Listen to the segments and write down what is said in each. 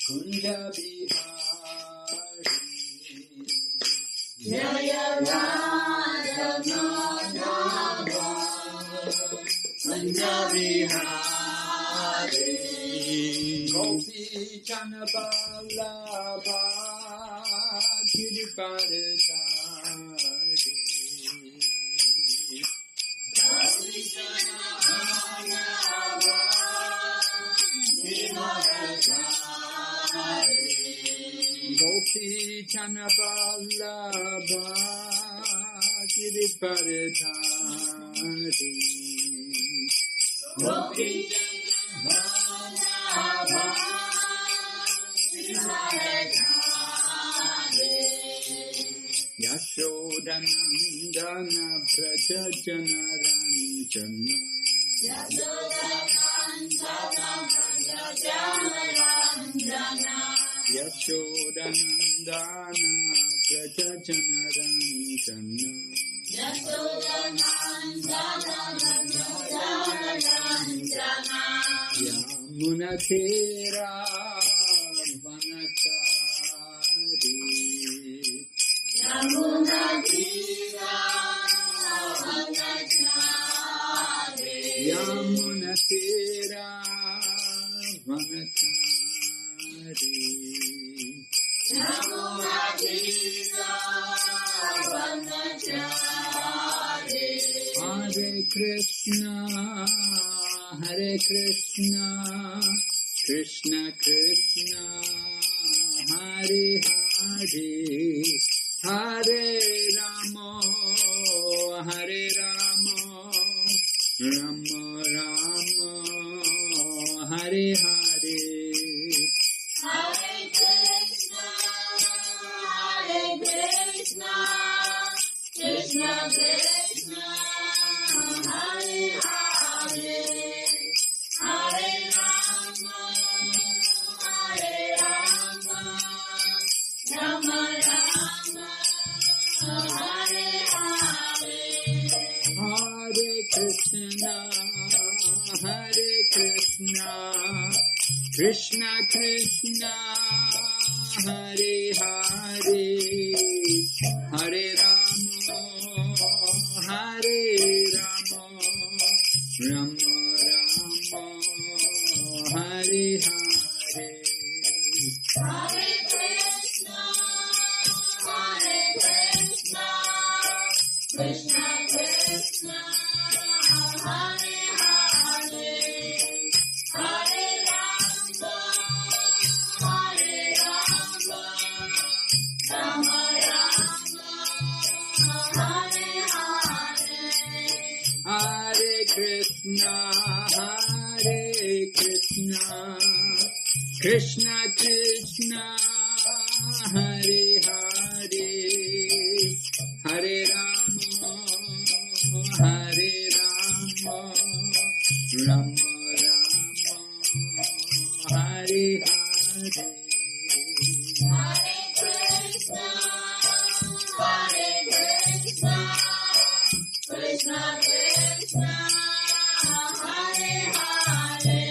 Kunja Bihari Jaya Radha Madhava Kunja Bihari Gopi Chanaballabha Giriparadari Gopi Chanaballabha Giriparadari Gopi Chanaballabha Giriparadari Gopi Chanaballabha Giriparadari Yashodanandana Braja Janaranjana Yashodanandana Braja Janaranjana Yamunatera Vanachari Yamunatera Vanachari Hare Krishna Krishna Krishna Hare Hare Hare Rama Rama Rama Hare Hare Hare Krishna Krishna Krishna Hare Hare Hare Rama Rama Rama Hare Hare Hare Krishna Krishna Krishna Hare Hare Hare Rama Rama Rama Hare Hare Hare Krishna Krishna Krishna Hare Hare Hare Rama Rama Rama Hare Hare Hare Krishna Krishna Krishna Hare Hare Hare Rama Rama Rama Hare Hare Hare Krishna Krishna Krishna Hare Hare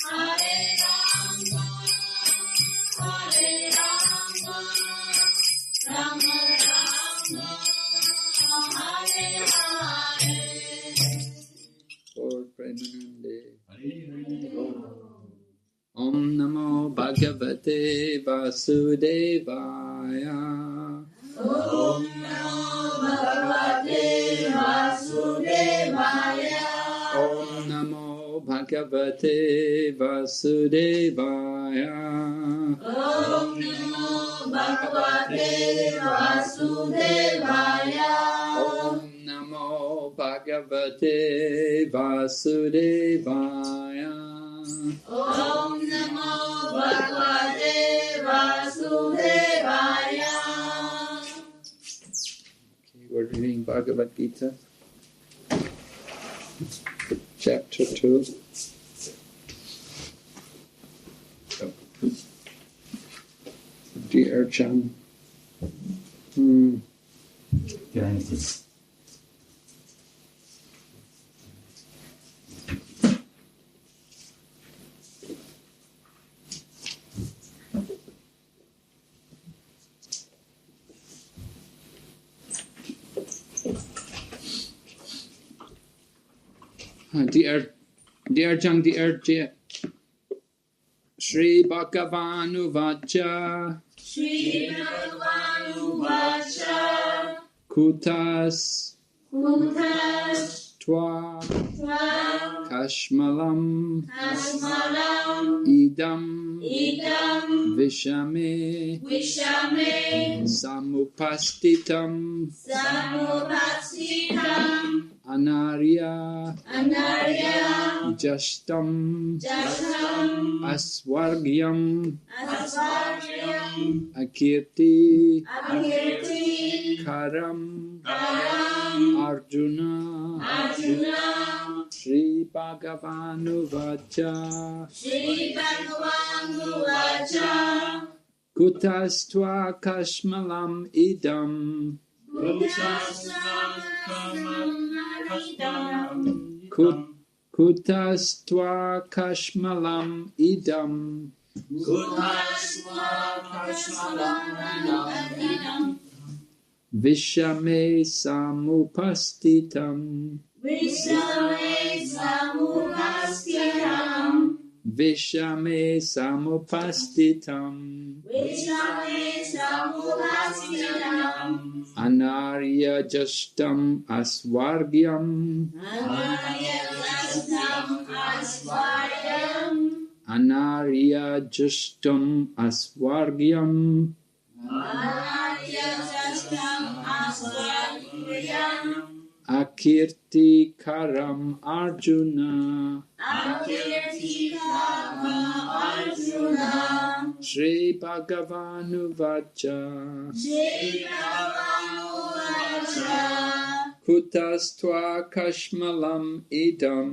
Hare Rama Rama Rama Hare Hare Or Premanande Om Namo Bhagavate Vasudevaya Om Namo Bhagavate Vasudevaya Om Namo Bhagavate Vasudevaya Om Namo Bhagavate Vasudevaya Om Namo Bhagavate Vasudevaya Om Namo Bhagavate Vasudevaya. Okay, we're reading Bhagavad Gita, chapter 2. Dear Chan. Genesis. Dear Jung, dear Jit. Shri Bhagavanu Vacha. Shri Bhagavanu Vacha. Kutas. Kutas. Twa. Twa. Kashmalam. Kasmalam. Idam. Idam. Vishame. Vishame. Samupastitam. Samupasitam. Anarya. Anarya. Justam. Jasam. Aswargyam. Asvaryam. Akirti. Akirti. Karam. Karam. Arjuna. Arjuna. Shri Bhagavanu Vacha. Shri Bhagavanu Vacha. Kutastva Kashmalam Idam. Kutastva Kashmalam Idam. Vishame Samupastitam. Vishame Samupastitam. Vishame Samupastitam. Vishame Samupastitam. Anarya Justam Asvargyam. Anarya Jasam Asvaryam. Anarya Justam Asvargyam. Anarya Jasam Asvaryam. Akirti Karam Arjuna. Akirti Kama Arjuna. Shri Bhagavanu Vacha. Shri Bhagavanu Vacha. Kutastva Kashmalam Idam.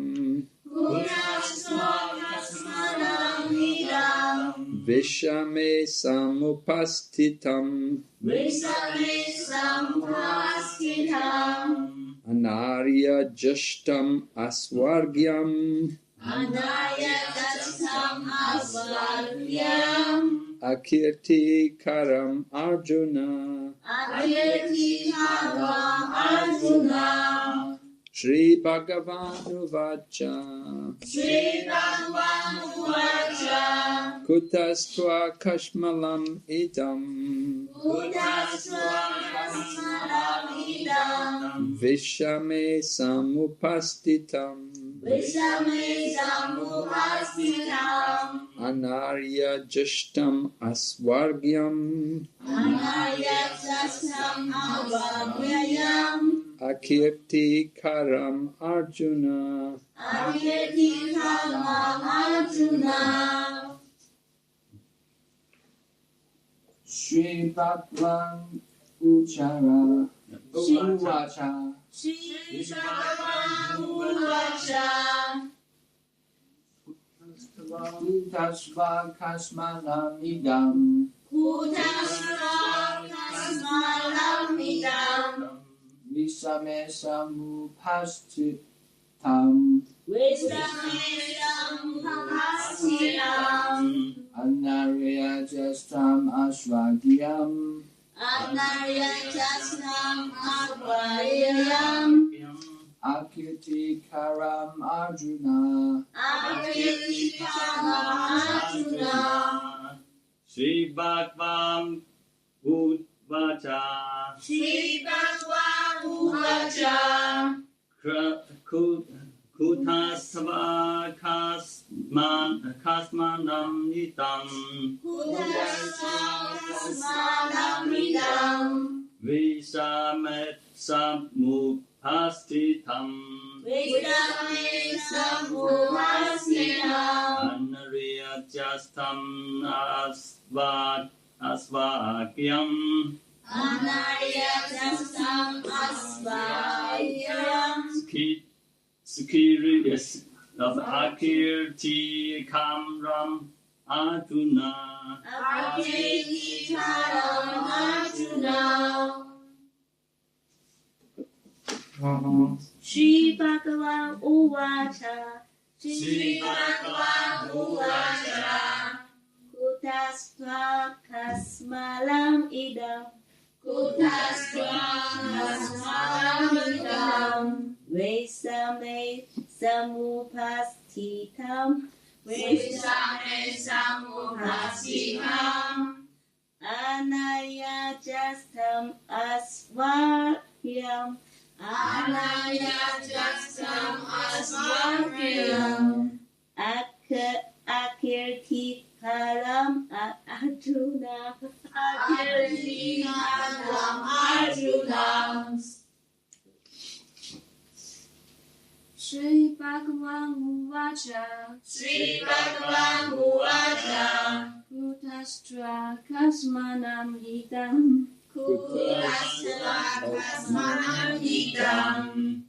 Kutasva Kasmalam Idam. Vishame Samupastitam. Vishame Samupastitam. Anarya Justam Asvargyam. Anarya Jasam Asvaryam. Akirti Karam Arjuna. Akirti Kama Arjuna. Shri Bhagavanu Vacha. Shri Bhagavanu Vacha. Kutastva Kashmalam Idam. Kutasva Kasmalam Idam. Vishame Samupastitam. Vishame Samupastitam. Anarya Justam Asvargyam. Anarya Jasam Asvaryam. Akirti Karam Arjuna. Akirti Kama Arjuna. Shri Bhagwan Uchara. Uvacha. Shri Bhagavanu Vacha. Kutasva Kasmalam Idam. Kutasva Kasmalam Idam. Vishame Samupastitam. Vishame Samupastitam. Anarya Justam Asvagyam. Anarya Jasam Asvaryam. Akirti Karam Arjuna. Akirti Kama Arjuna. Shri Bhagwan Vacha. Shri Bhagavanu Vacha. Kutasva Kasmanam Nitam. Kutasva Kasmalam Idam. Vishamet Samupastitam. Vishame Samupastitam. Anarya Justam Asvakyam. Anarya Jasam Asvaryam. Skiri of Akirti Kamram Arjuna. Akirti Karam Arjuna. Shri Bhagavanu Vacha. Shri Bhagavanu Vacha. Kutasva Kasmalam Idam. Kutasva Kasmalam Idam. Vesame samupasthitam Visame samupasthitam anayajastam asvaryam anayajastam asvaryam akirtikaram Arjuna akirtikaram Arjuna. Shri Bhagavan Uvacha Sri Bhagavan Uvacha Kutastra Kasmanam Idam Kutastra Kasmanam Idam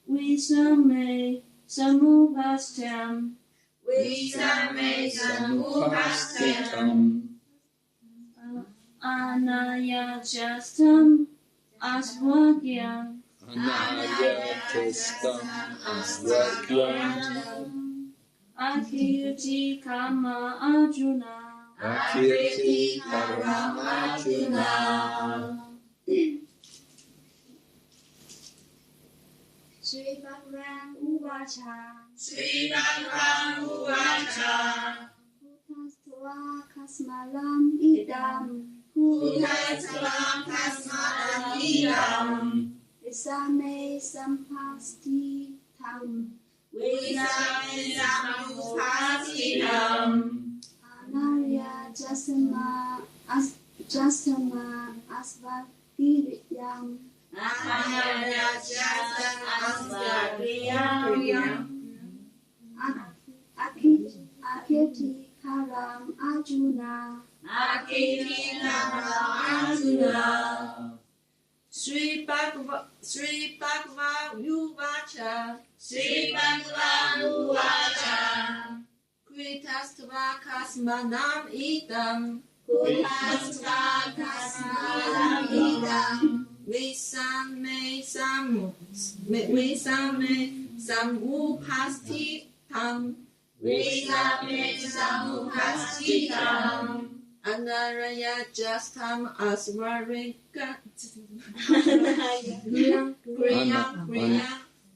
Visame Samupastam Visame samupasthitam Anayajastam Asvagyam Anayatestam asvagyam Akirti Kama Arjuna akirtikaram Arjuna. Shri Bhagavan Uvacha Sri Bhagavan Uvacha Kutastra Kasmalam Idam Kutastra Kasmanam Idam Visame Sampasthitam Visame samupasthitam Anayajastam Asvagyam anayajastam asvaryam Akirtikaram Arjuna akirtikaram Arjuna. Sri Bhagavan Uvacha Sri Bhagavan Uvacha Kritastva Kasmanam Idam Kutastra Kasmanam Idam Visame samupasthitam Visame samupasthitam Anayajastam asvaryam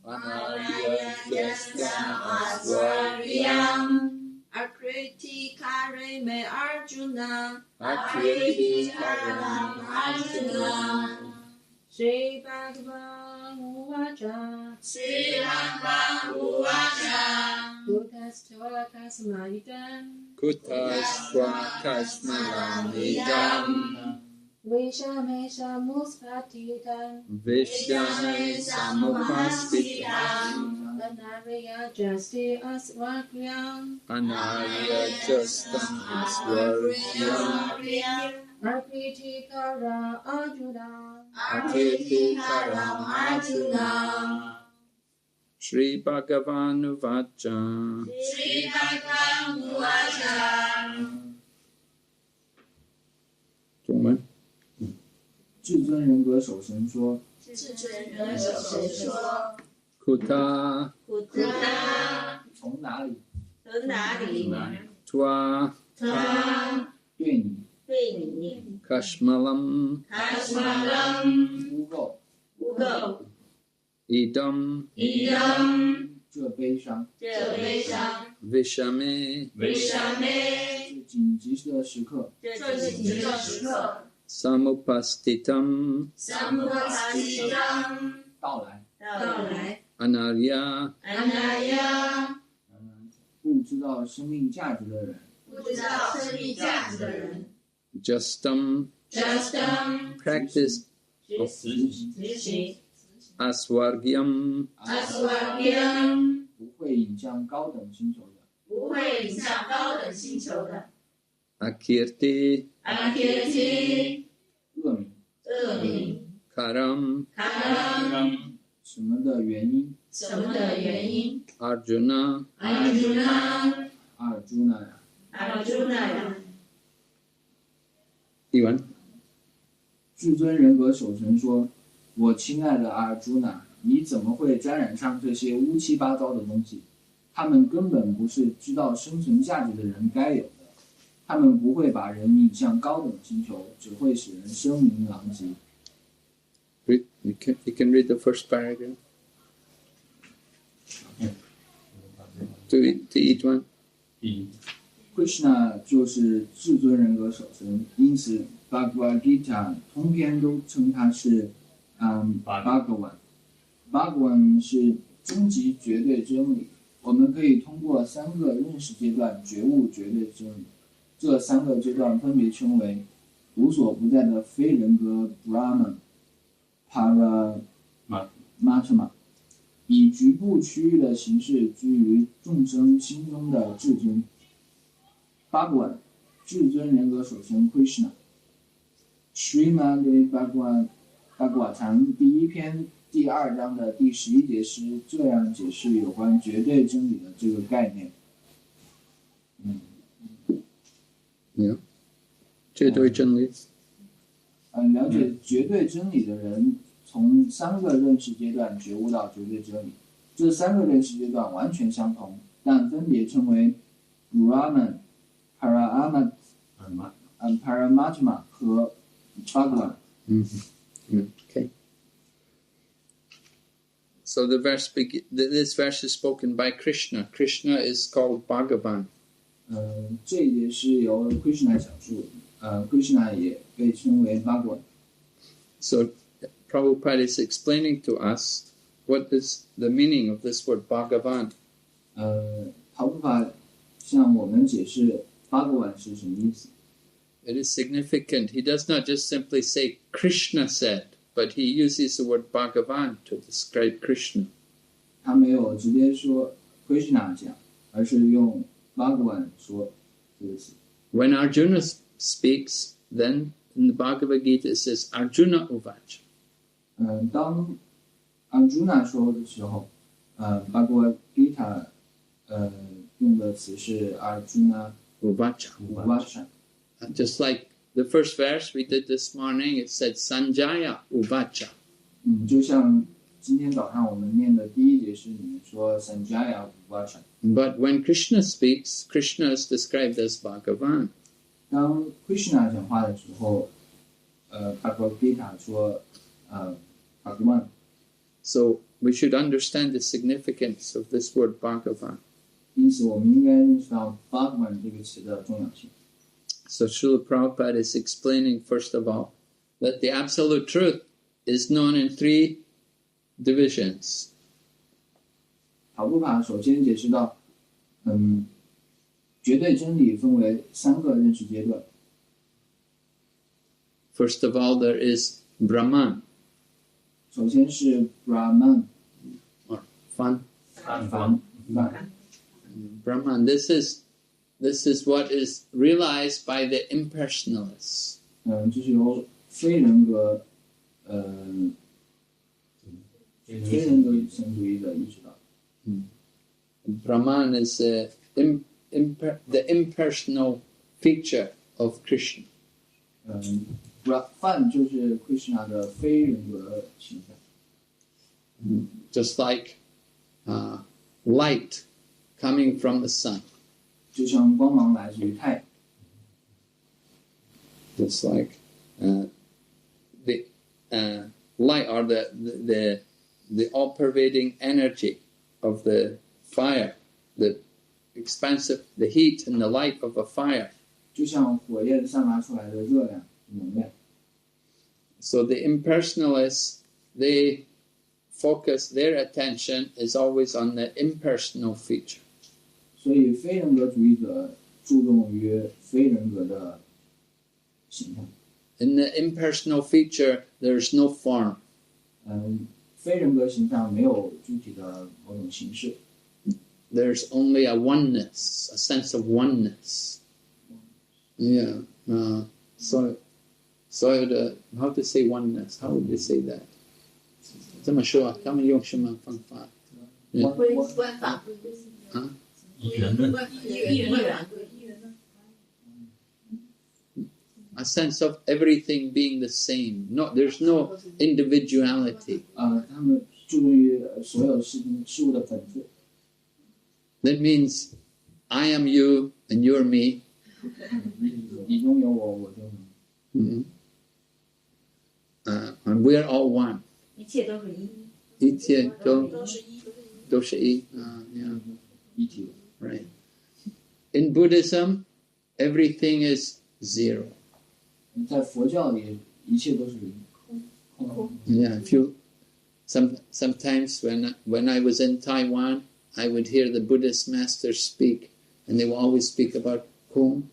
Anayajastam asvaryam akritikare Arjuna akirtikaram Arjuna. Shri Bhagavan Uvacha Sri Bhagavan Uvacha Kutastra Kasmanam Kutastra kasmanam idam Visame samupasthitam Vishyame samupasthitam Anayajasti asvaryam Anayajastam asvaryam Akritikara Arjuna akirtikaram Arjuna. Shri Bhagavan Uvacha Sri Bhagavan Uvacha 中文至尊人格守神说至尊人守神说 Kuta Kuta 从哪里从哪里 Tva 他对你对你 Kashmalam Kasmalam 污垢污垢 Idam Idam 这悲伤这悲伤 Vishame Visame 这紧急的时刻这这紧急的时刻 Samupastitam Samupasthitam 到来到来 Anarya Anaya 不知道生命价值的人不知道生命价值的人 Justam Justam Practice 执行 Asvargyam Asvaryam 不会引向高等星球的不会引向高等星球的 Akirti Akirti 恶名恶名 Karam Karam 什么的原因什么的原因 Arjuna Arjuna 阿尔朱那呀 Arjuna 译完至尊人格守神说我亲爱的阿尔朱那你怎么会沾染上这些乌七八糟的东西他们根本不是知道生存价值的人该有的他们不会把人引向高等星球只会使人声名狼藉 You can read the first paragraph. 第一段。Krishna 就是至尊人格守神，因此 Bhagavad Gita 通篇都称他是Bhagavan。Bhagavan 是终极绝对真理。我们可以通过3个认识阶段觉悟绝对真理。这3个阶段分别称为无所不在的非人格 Brahman、Paramatma， 以局部区域的形式居于众生心中的至尊。Bhagavan 至尊人格守神 Krishna。Srimad Bhagavatam 第1篇第2章的第11节是这样解释有关绝对真理的这个概念。绝对真理。了解绝对真理的人，从3个认识阶段觉悟到绝对真理。这3个认识阶段完全相同，但分别称为 Brahman、Paramatma 和 Bhagavan。Okay. So this verse is spoken by Krishna. Krishna is called Bhagavan. 这一节是由 Krishna 讲述，Krishna 也被称为 Bhagavan。So Prabhupada is explaining to us what is the meaning of this word Bhagavan. 陶布法向我们解释 Bhagavan 是什么意思。It is significant. He does not just simply say Krishna said, but he uses the word Bhagavan to describe Krishna. 他没有直接说 Krishna 讲，而是用 Bhagavan 说这个词。When Arjuna speaks, then in the Bhagavad Gita it says Arjuna Uvacha. 当 Arjuna 说的时候，Bhagavad Gita 用的词是 Arjuna Uvacha. Just like the first verse we did this morning, it said Sanjaya Uvacha. 就像今天早上我们念的第1节诗里面说 Sanjaya Uvacha。But when Krishna speaks, Krishna is described as Bhagavan. 当 Krishna 讲话的时候，Bhagavad Gita 说Bhagavan。So we should understand the significance of this word Bhagavan. 因此，我们应该认识到 Bhagavan 这个词的重要性。So Srila Prabhupada is explaining, first of all, that the absolute truth is known in 3 divisions. 陶布法首先解释到，绝对真理分为3个认识阶段。First of all, there is Brahman. 首先是 Brahman， or Fan. 凡。Brahman. This is what is realized by the impersonalists. 这是由非人格神主义者意识到。Brahman is the impersonal feature of Krishna. 梵就是 Krishna 的非人格形象。Just like light coming from the sun. 就像光芒来自于太阳。Just like the light or the all-pervading energy of the fire, the expansive, the heat and the light of a fire. 就像火焰散发出来的热量、能量。So the impersonalists, they focus their attention is always on the impersonal feature. 所以非人格主义者注重于非人格的形象。In the impersonal feature, there's no form. 非人格形象没有具体的某种形式。There's only a oneness, a sense of oneness. Yeah. So how to say oneness? How would they say that? 这么说，他们用什么方法？官法啊？一元论。 A sense of everything being the same. There's no individuality. 他们注重于所有事物的本质。That means I am you and you're me. 你中有我，我中有你。And we're all one. 一切都是一。一切都都是一 yeah, 一体的。 right. In Buddhism, everything is zero. 在佛教里，一切都是空。 Yeah, if you sometimes when I was in Taiwan, I would hear the Buddhist masters speak, and they will always speak about Kong.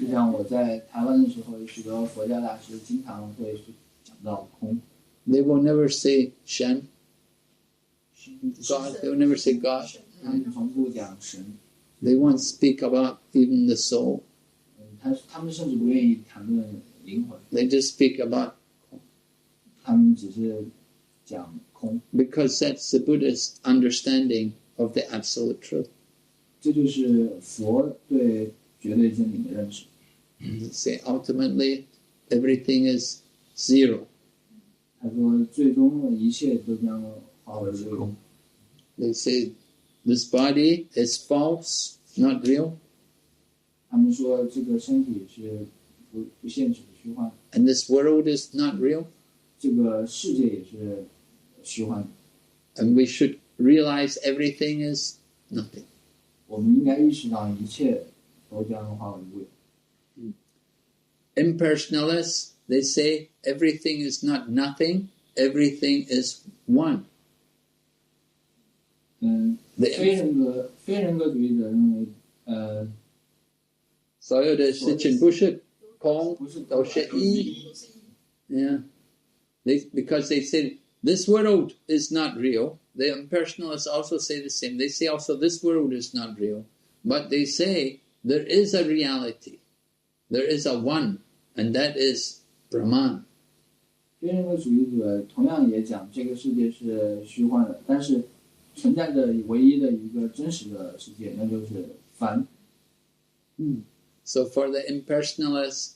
就像我在台湾的时候，有许多佛教大师经常会讲到空。 They will never say Shen, God. They will never say God. 他们从不讲神， They won't speak about even the soul. 他们甚至不愿意谈论灵魂， They just speak about 他们只是讲空。 because that's the Buddhist understanding of the absolute truth. 这就是佛对绝对真理的认识。 They say ultimately everything is zero. 他说，最终的一切都将化为空。 They say this body is false, not real, 他们说这个身体是不现实的虚幻， and this world is not real, 这个世界也是虚幻的。 and we should realize everything is nothing. 我们应该意识到一切都将化为无有。 Impersonalists, they say everything is not nothing, everything is one. 非人格主义者认为，所有的事情不是空，不是都是一。Yeah. Because they say this world is not real. The impersonalists also say the same. They say also this world is not real. But they say there is a reality. There is a one, and that is Brahman. 非人格主义者同样也讲这个世界是虚幻的，但是存在着唯一的一个真实的世界，那就是梵。So for the impersonalists,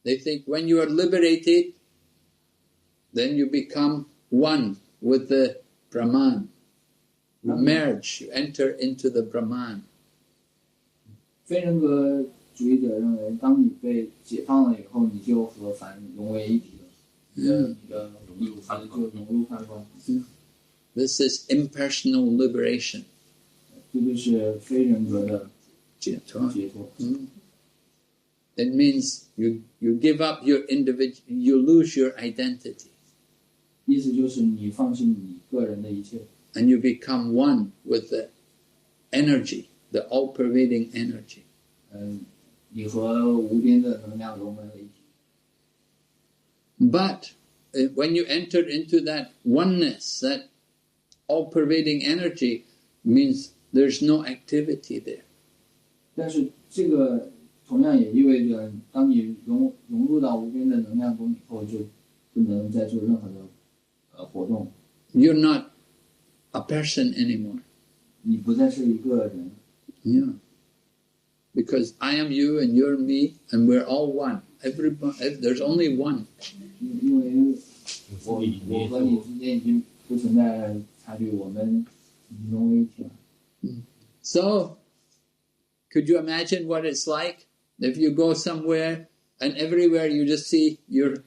they think when you are liberated, then you become one with the Brahman. You merge, you enter into the Brahman. 非人格主义者认为，当你被解放了以后，你就和梵融为一体了，你的意思就融入梵光。This is impersonal liberation. 这就是非人格的解脱。 It means you give up your individual, you lose your identity, 意思就是你放弃你个人的一切， and you become one with the energy, the all-pervading energy. 你和无边的能量融为了一体。 But when you enter into that oneness, that all-pervading energy, means there's no activity there. 但是这个同样也意味着，当你融入到无边的能量中以后，就不能再做任何的活动。 You're not a person anymore. 你不再是一个人， Yeah. Because I am you and you're me and we're all one. There's only one. 因为我和你之间已经不存在差距，我们融为一体了。 So, could you imagine what it's like if you go somewhere and everywhere you just see your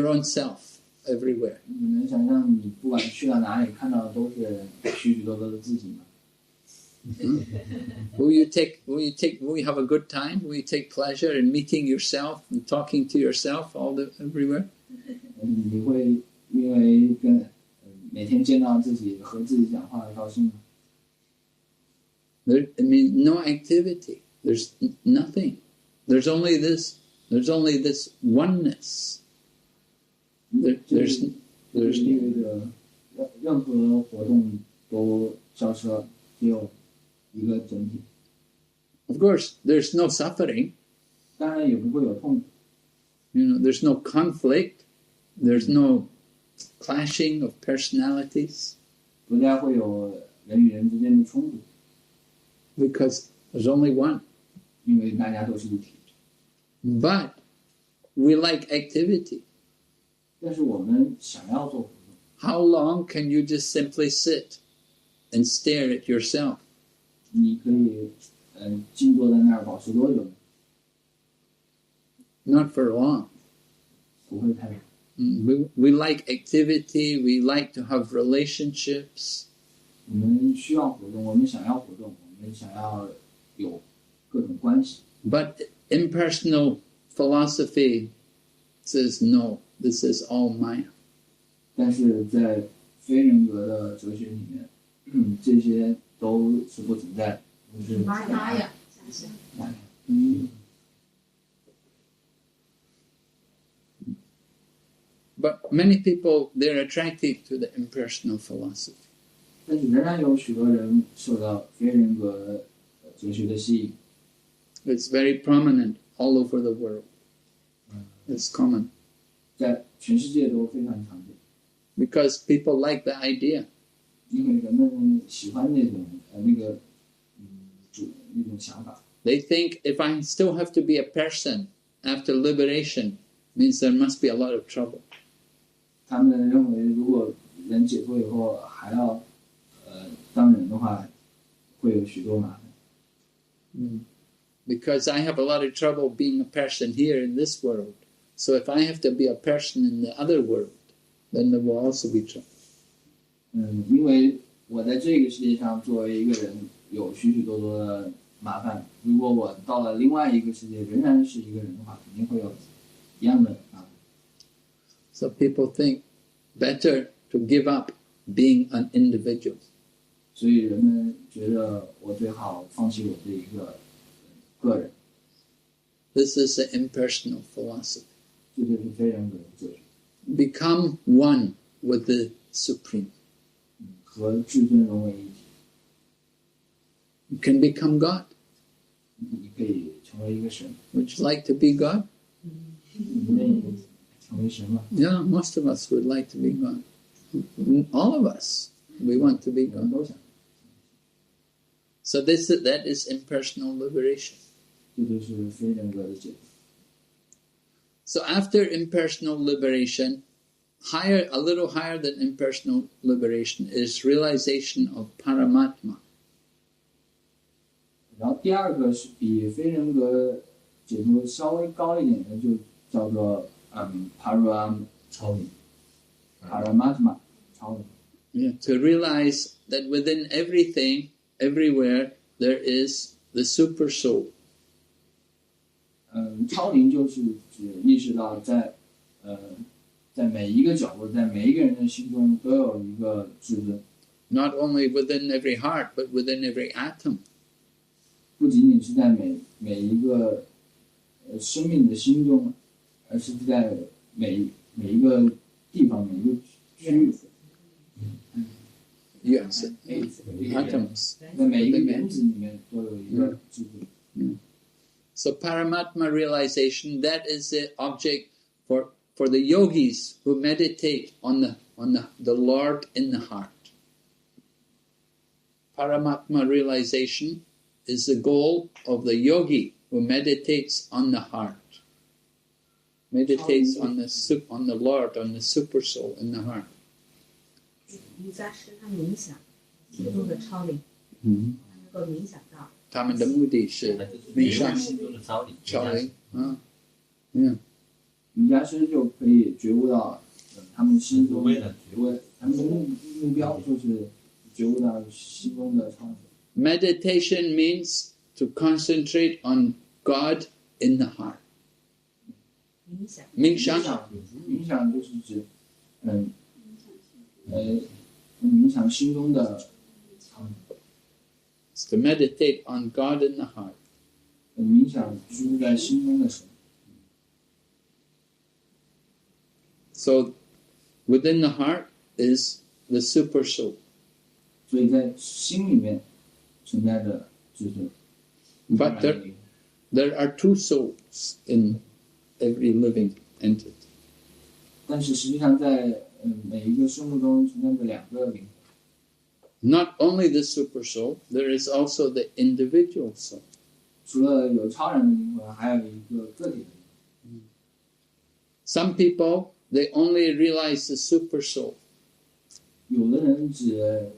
own self everywhere? 你能想象你不管去到哪里看到的都是许许多多的自己吗？ Will you have a good time? Will you take pleasure in meeting yourself and talking to yourself everywhere? 你会因为每天见到自己和自己讲话而高兴吗？ No activity. There's nothing. There's only this oneness. There's 意味着任何活动都消失了，只有一个整体。 Of course, there's no suffering. 当然也不会有痛苦， There's no conflict. There's no clashing of personalities 不再会有人与人之间的冲突， because there's only one. 因为大家都是一体。 But we like activity. 但是我们想要做活动， How long can you just simply sit and stare at yourself? 你可以静坐在那儿保持多久呢？ Not for long. 不会太久。 We like activity. We like to have relationships. 我们需要活动，我们想要活动，我们想要有各种关系。 But impersonal philosophy says no, this is all Maya. 但是在非人格的哲学里面，这些都是不存在的，都是玛雅。玛雅。 But many people, they're attracted to the impersonal philosophy. 但是仍然有许多人受到非人格哲学的吸引， It's very prominent all over the world. It's common 在全世界都非常常见， because people like the idea. 因为人们喜欢那种那种想法。 They think if I still have to be a person after liberation, means there must be a lot of trouble. 他们认为，如果人解脱以后还要当人的话，会有许多麻烦。 Because I have a lot of trouble being a person here in this world. So if I have to be a person in the other world, then there will also be trouble. 因为我在这个世界上作为一个人，有许许多多的麻烦。如果我到了另外一个世界，仍然是一个人的话，肯定会有一样的麻烦。 So people think better to give up being an individual. 所以人们觉得我最好放弃我这一个个人。 This is the impersonal philosophy. 这就是非人格的哲学， Become one with the Supreme. 和至尊融为一体。 You can become God. 你可以成为一个神， Would you like to be God? 你愿意成为神吗？ Yeah, most of us would like to be God. All of us, we want to be 我们 God. 都想， So that is impersonal liberation. 这就是非人格的解脱。 So after impersonal liberation, a little higher than impersonal liberation is realization of Paramatma. 然后第二个是比非人格解脱稍微高一点的，就叫做超灵 ，Paramatma 超灵。 Yeah, to realize that within everything, everywhere, there is the super soul. 超灵就是指意识到在每一个角落，在每一个人的心中都有一个至尊， Not only within every heart, but within every atom. 不仅仅是在每一个生命的心中，而是在每一个地方、每一个区域， Yes, atoms. 在每一个原子里面都有一个至尊。 So Paramatma realization, that is the object for the yogis who meditate on the Lord in the heart. Paramatma realization is the goal of the yogi who meditates on the heart. Meditates on the Lord, on the super soul in the heart. 瑜伽师他冥想，心中的超灵，他能够冥想到。他们的目的是冥想心中的超灵，超灵啊，yeah. 瑜伽师就可以觉悟到，他们心中的他们的目标就是觉悟到心中的超灵。 Meditation means to concentrate on God in the heart. 冥想，冥想就是指，冥想心中的超灵。 It's to meditate on God in the heart. 冥想居住在心中的神。 So within the heart is the super soul. 所以在心里面存在着至尊。 But there are two souls in every living entity. 但是实际上在每一个生物中存在着两个灵魂。 Not only the super soul, there is also the individual soul. 除了有超然的灵魂，还有一个个体的灵魂。 Some people, they only realize the super soul. 有的人只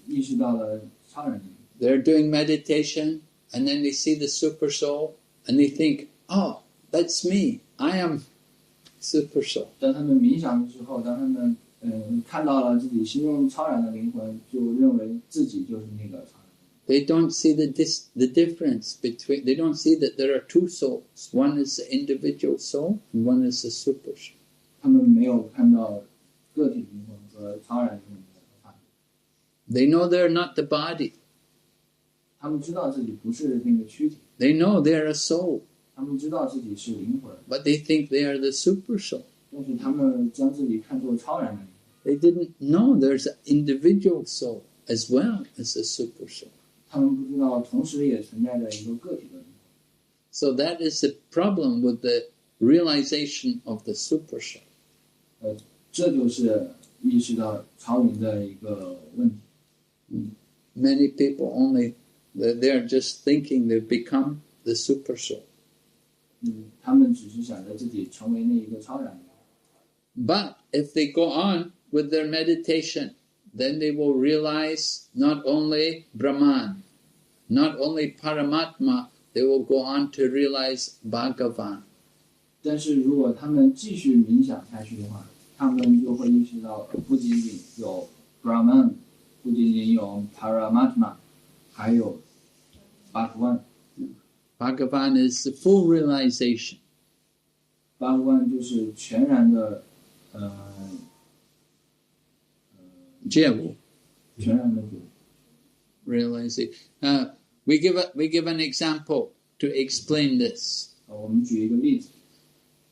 意识到了超然的灵魂。 They're doing meditation and then they see the super soul and they think, oh, that's me. I am super soul. 当他们冥想的时候，当他们看到了自己心中超然的灵魂，就认为自己就是那个超然。They don't see the difference between. They don't see that there are two souls. One is the individual soul, and one is the super soul. 他们没有看到个体灵魂和超然灵魂的差别。 They know they're not the body. 他们知道自己不是那个躯体， They know they're a soul, 他们知道自己是灵魂， but they think they are the super soul. 但是他们将自己看作超然的灵魂。 They didn't know there's an individual soul as well as a super soul. 他们不知道，同时也存在着一个个体的灵魂。 So that is the problem with the realization of the super soul. 这就是意识到超灵的一个问题。 Many people they're just thinking they've become the super soul. 他们只是想着自己成为那一个超然的。 But if they go on with their meditation, then they will realize not only Brahman, not only Paramatma, they will go on to realize Bhagavan. 但是如果他们继续冥想下去的话，他们就会意识到，不仅仅有 Brahman， 不仅仅有 Paramatma， 还有 Bhagavan。 Bhagavan is the full realization. Bhagavan 就是全然的，觉悟。全然的觉悟。 Realization. We give an example to explain this. 我们举一个例子，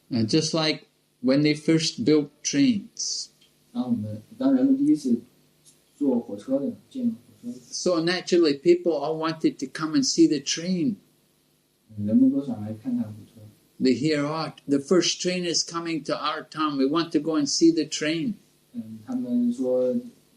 Just like when they first built trains. 当人们第一次坐火车的，建火车的， So naturally, people all wanted to come and see the train. 人们都想来看看火车。 They hear, oh, the first train is coming to our town. We want to go and see the train. 他们说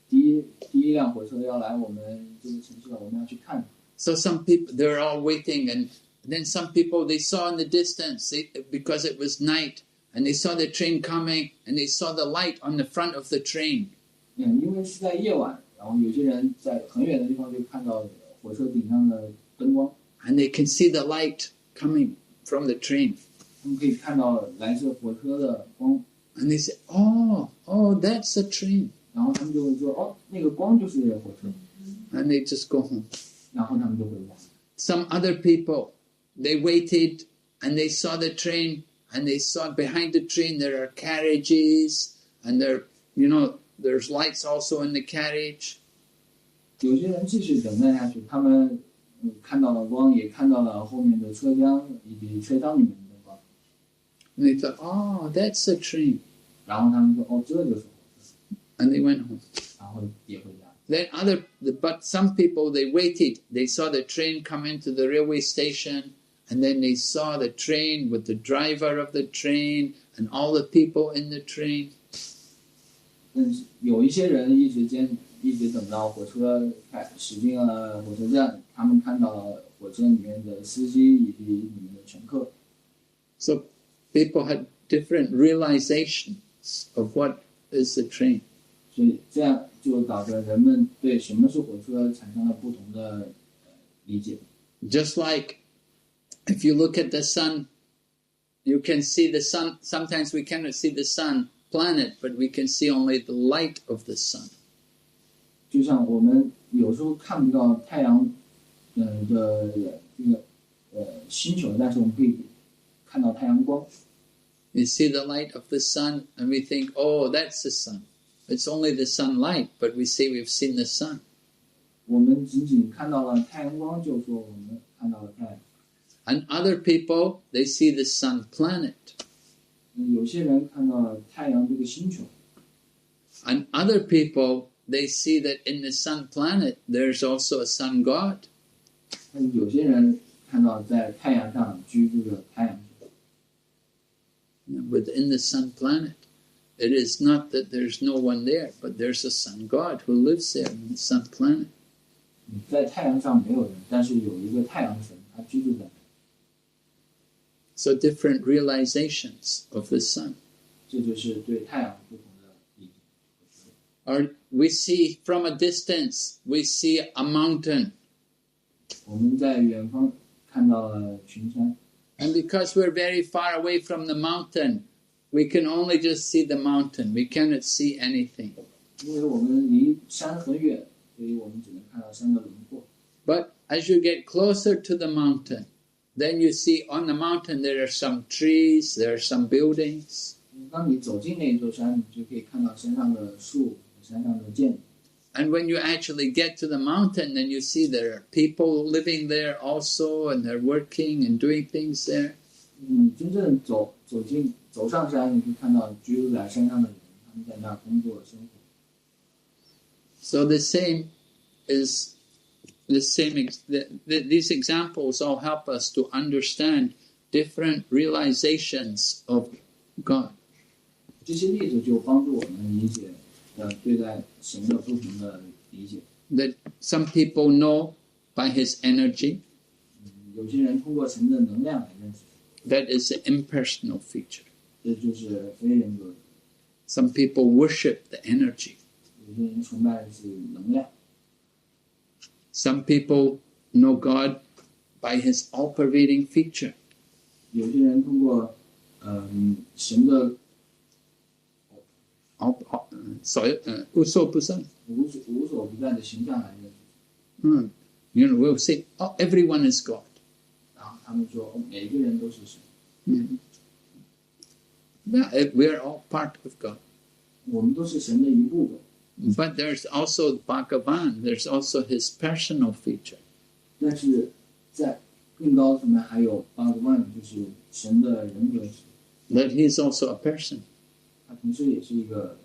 第一辆火车要来我们这个城市了，我们要去看。 So some people, they're all waiting. And then some people, they saw in the distance, because it was night, and they saw the train coming, and they saw the light on the front of the train. 因为是在夜晚，然后有些人在很远的地方就看到火车顶上的灯光， And they can see the light coming from the train. 他们可以看到来自火车的光， And they say, oh, that's a train. 然后他们就会说，哦，那个光就是火车， And they just go home. 然后他们就回家。 Some other people, they waited and they saw the train, and they saw behind the train there are carriages, and there's lights also in the carriage. 有些人继续等待下去，他们看到了光，也看到了后面的车厢以及车厢里面的光， And they thought, oh, that's a train. 然后他们说，哦，这就是火车， And they went home. 然后也回家。 But some people, they waited. They saw the train come into the railway station, and then they saw the train with the driver of the train and all the people in the train. 但是有一些人一直等到火车驶进了火车站，他们看到了火车里面的司机以及里面的乘客。 So people had different realizations of what is the train. 所以这样就导致人们对什么是火车产生了不同的理解。 Just like if you look at the sun, you can see the sun. Sometimes we cannot see the sun planet, but we can see only the light of the sun. 就像我们有时候看不到太阳的这个星球，但是我们可以看到太阳光。 You see the light of the sun, and we think, oh, that's the sun. It's only the sunlight, but we say we've seen the sun. 我们仅仅看到了太阳光，就说我们看到了太阳。 And other people, they see the sun planet. 有些人看到了太阳这个星球， And other people, they see that in the sun planet, there's also a sun god. 但有些人看到在太阳上居住着太阳神。 Within the sun planet, it is not that there's no one there, but there's a sun god who lives there in the sun planet. 在太阳上没有人，但是有一个太阳神，他居住在。 So different realizations of the sun. 这就是对太阳不同的理解。 Or we see from a distance, we see a mountain. 我们在远方看到了群山， And because we're very far away from the mountain, we can only just see the mountain. We cannot see anything. 因为我们离山很远，所以我们只能看到山的轮廓。 But as you get closer to the mountain, then you see on the mountain there are some trees, there are some buildings. 当你走进那座山，你就可以看到山上的树、山上的建筑。 And when you actually get to the mountain, then you see there are people living there also, and they're working and doing things there. 你真正走上山，你会看到居住在山上的人，他们在那儿工作生活。 So the same is the same. These examples all help us to understand different realizations of God. 这些例子就帮助我们理解对待神的不同的理解。 That some people know by His energy. 有些人通过神的能量来认识， That is an impersonal feature. 这就是非人格。 Some people worship the energy. 有些人崇拜的是能量， Some people know God by His all-pervading feature. 有些人通过神的无所不在。无所不在的形象来认识。We'll say, oh, everyone is God. 然后他们说，每个人都是神， Yeah, we're all part of God. 我们都是神的一部分。 But there's also Bhagavan, there's also His personal feature. 但是在更高层面还有Bhagavan，就是神的人格， That He's also a person. 他同时也是一个，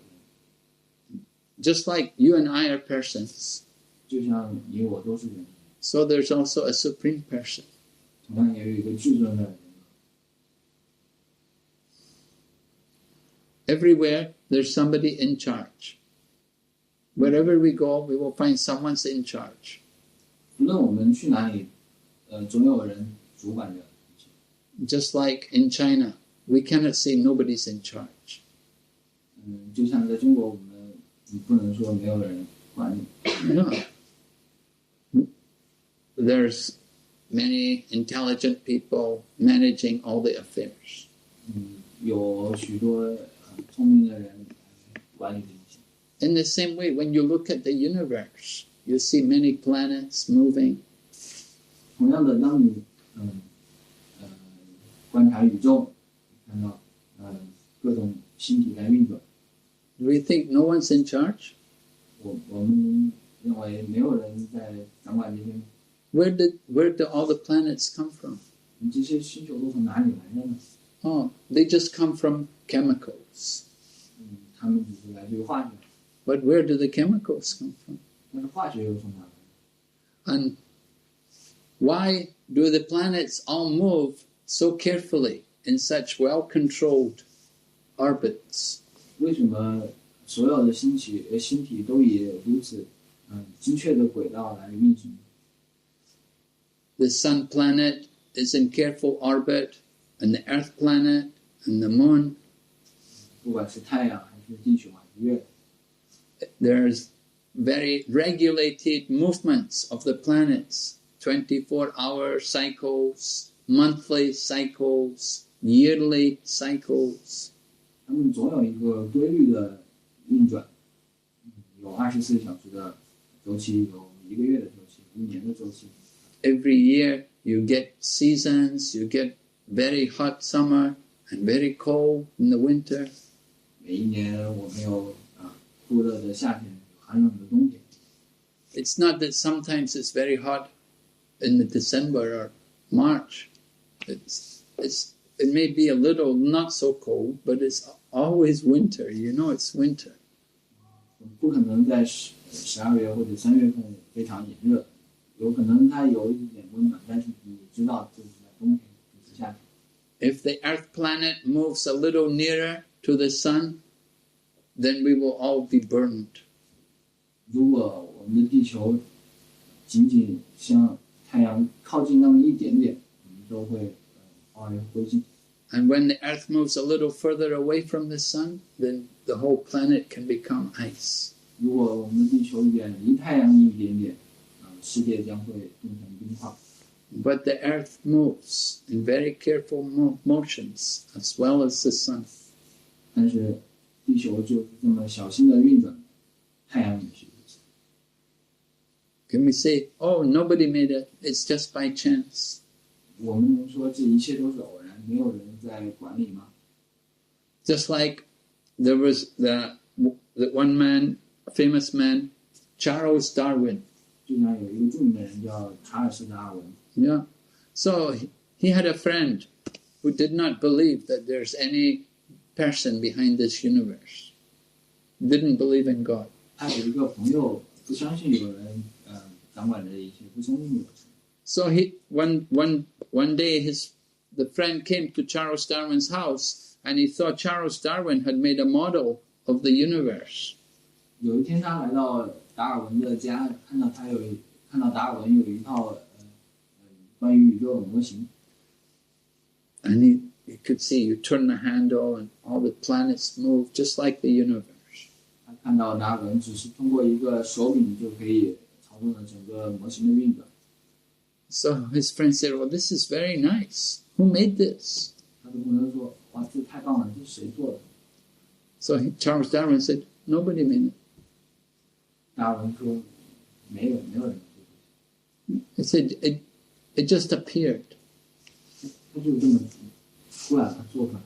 Just like you and I are persons, 就像你我都是人， so there's also a supreme person. 同样也有一个至尊的人格。 Everywhere there's somebody in charge. Wherever we go, we will find someone's in charge. 无论我们去哪里，总有人主管着一切。 Just like in China, we cannot say nobody's in charge. 就像在中国，我们不能说没有人管理。 No. There's many intelligent people managing all the affairs. 有许多聪明的人管理这一切。 In the same way, when you look at the universe, you see many planets moving. 同样的，当你观察宇宙，看到各种星体在运转， Do we think no one's in charge? 我们认为没有人在掌管这些。 Where do all the planets come from? 你这些星球都从哪里来的呢？ Oh, they just come from chemicals. 他们只是来自于化学， But where do the chemicals come from? 但是化学又从哪来？ And why do the planets all move so carefully in such well-controlled orbits? 为什么所有的星体都以如此精确的轨道来运行？ The sun planet is in careful orbit, and the earth planet, and the moon. 不管是太阳还是地球还是月亮， There's very regulated movements of the planets, 24-hour cycles, monthly cycles, yearly cycles. 它们总有一个规律的运转，有24小时的周期，有1个月的周期，1年的周期。 Every year you get seasons, you get very hot summer and very cold in the winter. 每一年我们有酷热的夏天，有寒冷的冬天。 It's not that sometimes it's very hot in the December or March. It may be a little not so cold, but it's always winter. You know it's winter. 不可能在12月或者3月份非常炎热，有可能它有一点温暖，但是你知道这是在冬天，这是夏天。 If the Earth planet moves a little nearer to the sun, then we will all be burned. 如果我们的地球仅仅向太阳靠近那么一点点，我们都会化为灰烬。 And when the Earth moves a little further away from the sun, then the whole planet can become ice. 如果我们的地球远离太阳一点点，世界将会冻成冰块。 But the Earth moves in very careful motions as well as the sun. 但是地球就是这么小心的运转，太阳也是如此。 Can we say, oh, nobody made it, it's just by chance? 我们能说这一切都是偶然，没有人在管理吗？ Just like there was the one man, a famous man, Charles Darwin. 就像有一个著名的人叫查尔斯·达尔文， Yeah. So he had a friend who did not believe that there's any person behind this universe. Didn't believe in God. 他有一个朋友不相信有人掌管着一切，不相信有神。 So one day the friend came to Charles Darwin's house and he thought Charles Darwin had made a model of the universe. 有一天他来到达尔文的家，看到达尔文有一套关于宇宙的模型， And he could see you turn the handle and all the planets move just like the universe. 他看到达尔文只是通过一个手柄就可以操纵了整个模型的运转。 So his friend said, well, this is very nice. Who made this? 他的朋友说：“哇，这太棒了，这是谁做的 So Charles Darwin said, nobody made it.？” 达尔文说：“没有人做的， He said, it just appeared. 他就这么突然做出来。”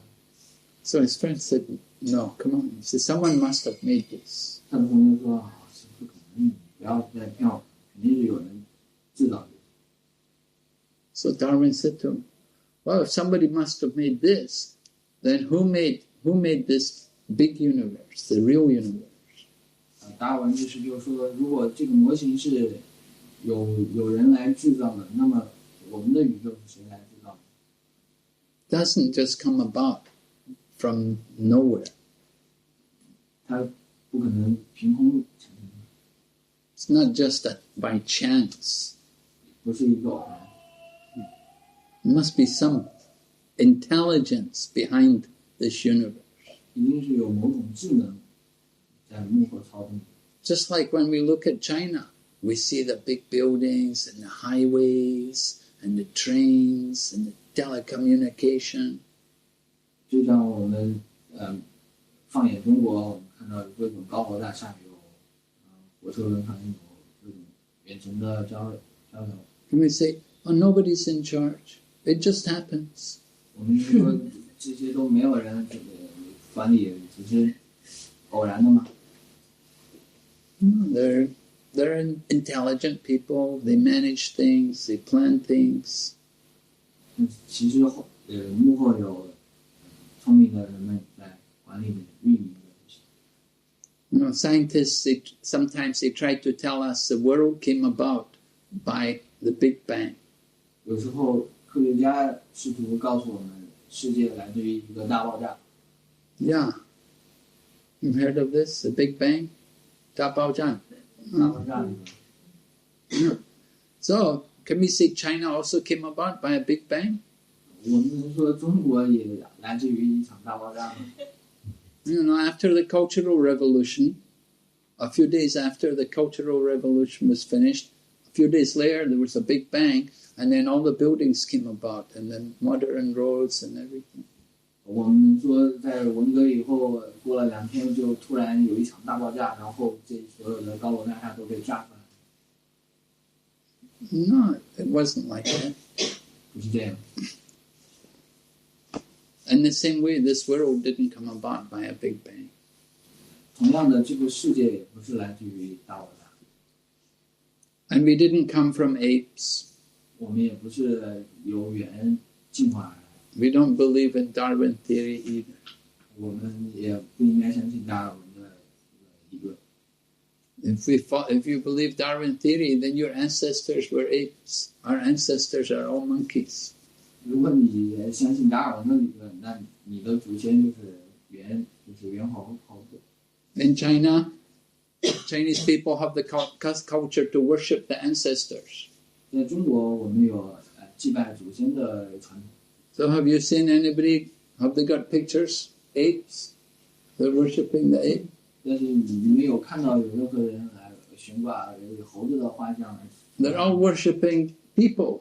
So his friend said, no, come on. He said, someone must have made this. 他的朋友说：“啊，是不可能，你不要再骗我，肯定是有人制造的。” So Darwin said to him, well, if somebody must have made this, then who made this big universe, the real universe? 达尔文就是说，如果这个模型是有人来制造的，那么我们的宇宙是谁来制造的？ Doesn't just come about from nowhere. 它不可能凭空产生的， It's not just by chance. 不是一个偶然。 There must be some intelligence behind this universe. 一定是有某种智能在幕后操纵。 Just like when we look at China, we see the big buildings and the highways and the trains and the telecommunication. 就像我们放眼中国，我们看到有各种高楼大厦，有火车轮船，有各种远程的交流。 And we say, oh, nobody's in charge. It just happens. 我们说这些都没有人管理，只是偶然的嘛。 They're intelligent people. They manage things. They plan things. 其实幕后有聪明的人们在管理运营的。 Scientists, sometimes they try to tell us the world came about by the Big Bang. 有时候科学家试图告诉我们，世界来自于一个大爆炸。 Yeah. You've heard of this? The Big Bang? 大爆炸。大爆炸里面， So, can we say China also came about by a Big Bang? 我们能说中国也来自于一场大爆炸吗？ After the Cultural Revolution, a few days after the Cultural Revolution was finished, a few days later there was a Big Bang, and then all the buildings came about, and then modern roads and everything. 我们说在文革以后，过了2天就突然有一场大爆炸，然后这所有的高楼大厦都被炸出来。 No, it wasn't like that. 不是这样。 In the same way, this world didn't come about by a Big Bang. 同样的，这个世界也不是来自于大爆炸， And we didn't come from apes. 我们也不是由猿进化而来， We don't believe in Darwin theory either. 我们也不应该相信达尔文的理论。 If you believe Darwin theory, then your ancestors were apes. Our ancestors are all monkeys. 如果你也相信达尔文的理论，那你的祖先就是猿猴子。 In China, Chinese people have the culture to worship the ancestors. 在中国，我们有祭拜祖先的传统。 So have you seen anybody? Have they got pictures? Apes? They're worshiping the ape. 但是你们有看到有任何人来悬挂有猴子的画像？ They're all worshiping people.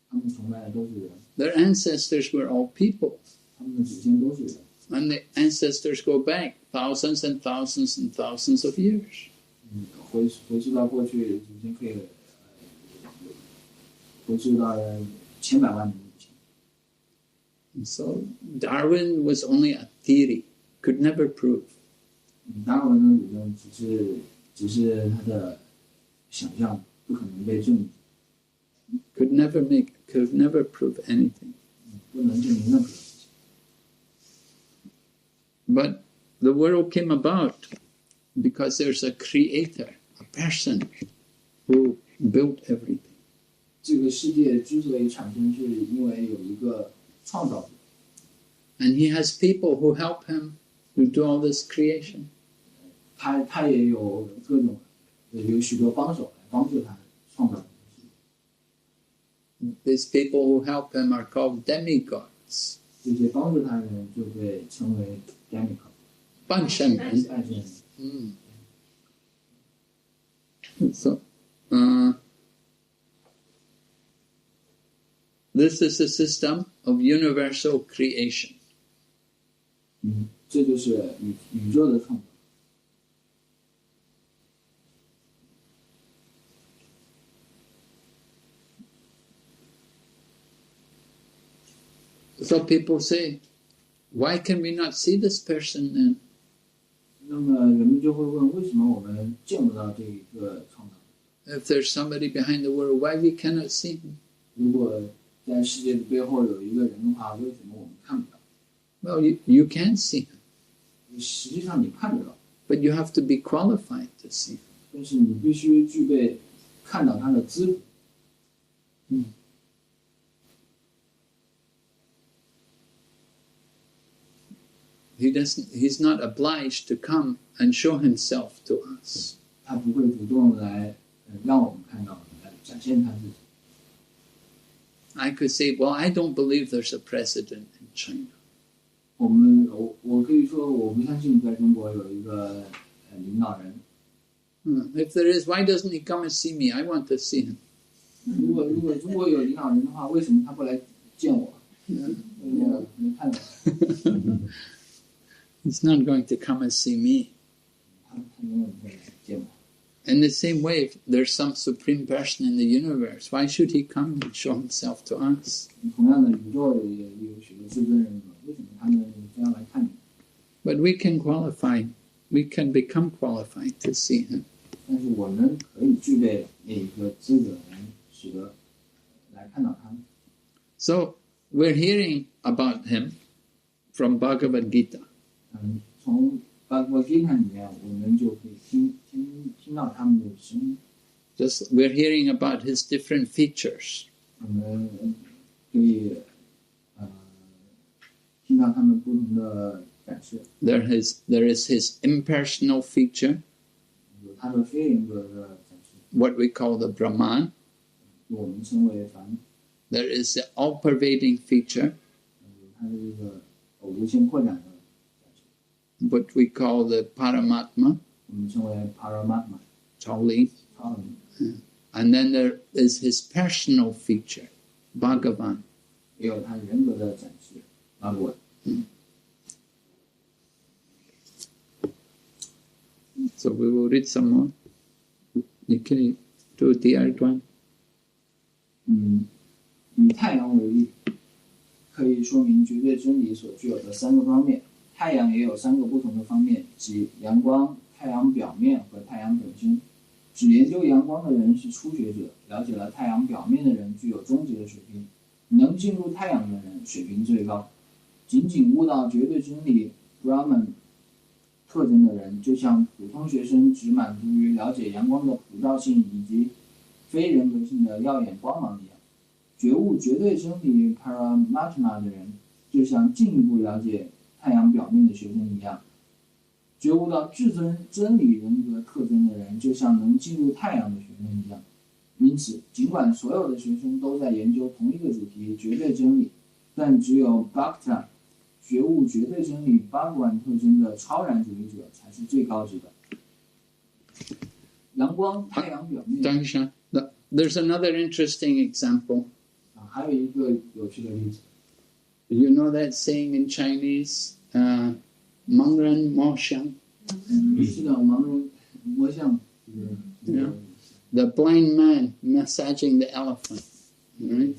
他们崇拜的都是人， Their ancestors were all people. 他们的祖先都是人。And the ancestors go back thousands and thousands and thousands of years. 回溯到过去，祖先可以回溯到千百万年以前。And so Darwin was only a theory, could never prove. 达尔文的理论只是他的想象，不可能被证明， could never prove anything. 不能证明任何事情。But the world came about because there's a creator, a person who built everything. 这个世界之所以产生，是因为有一个创造者， And he has people who help him to do all this creation. 他也有各种有许多帮手来帮助他创造这个世界。 These people who help him are called demigods. 这些帮助他的人就被称为 demigod 半神人。半神人。So, this is a system of universal creation. 这就是宇宙的创造。 So people say, why can we not see this person then? 那么人们就会问，为什么我们见不到这一个创造者？ If there's somebody behind the world, why we cannot see him? 如果在世界的背后有一个人的话，为什么我们看不到？ Well, you can see him, 实际上你看得到， but you have to be qualified to see him. 但是你必须具备看到他的资格。 He's not obliged to come and show himself to us. 他不会主动来让我们看到，来展现他自己。 I could say, well, I don't believe there's a president in China. 我可以说，我不相信在中国有一个领导人。 If there is, why doesn't he come and see me? I want to see him. 如果中国有领导人的话，为什么他不来见我？我没看到。 He's not going to come and see me. 他永远不会来见我。 In the same way, if there's some supreme person in the universe, why should he come and show himself to us? 同样的，宇宙也有许多至尊人格，为什么他们这样来看你？ But we can become qualified to see him. 但是我们可以具备那一个资格来使得来看到他们。 So we're hearing about him from Bhagavad Gita. 从巴格经里面，我们就可以听到他们的声音。 Just we're hearing about his different features. 我们可以听到他们不同的展示。 There is his impersonal feature, 有他的非人格的展示， what we call the Brahman. 我们称为凡。 There is the all-pervading feature, 有他的这个无限扩展的展示， what we call the Paramatma, 我们称为 Paramatma Chauli. 超人。 And then there is his personal feature, Bhagavan. 也有他人格的展示，巴果。 So we will read some more. You can do the other one. 以太阳为例，可以说明绝对真理所具有的三个方面。太阳也有三个不同的方面，即阳光、太阳表面和太阳本身。只研究阳光的人是初学者，了解了太阳表面的人具有终极的水平，能进入太阳的人水平最高。仅仅悟到绝对真理 Brahman 特征的人，就像普通学生只满足于了解阳光的普照性以及非人格性的耀眼光芒一样。觉悟绝对真理 Paramatma 的人，就像进一步了解太阳表面的学生一样。觉悟到至尊真理人格特征的人，就像能进入太阳的学生一样。因此，尽管所有的学生都在研究同一个主题——绝对真理，但只有 Bhakta 觉悟绝对真理 Bhagavan 特征的超然主义者才是最高级的。阳光太阳表面。等一下 There's another interesting example. 还有一个有趣的例子。 You know that saying in Chinese, 盲人摸象。是的，盲人摸象。Yeah. The blind man massaging the elephant. Right?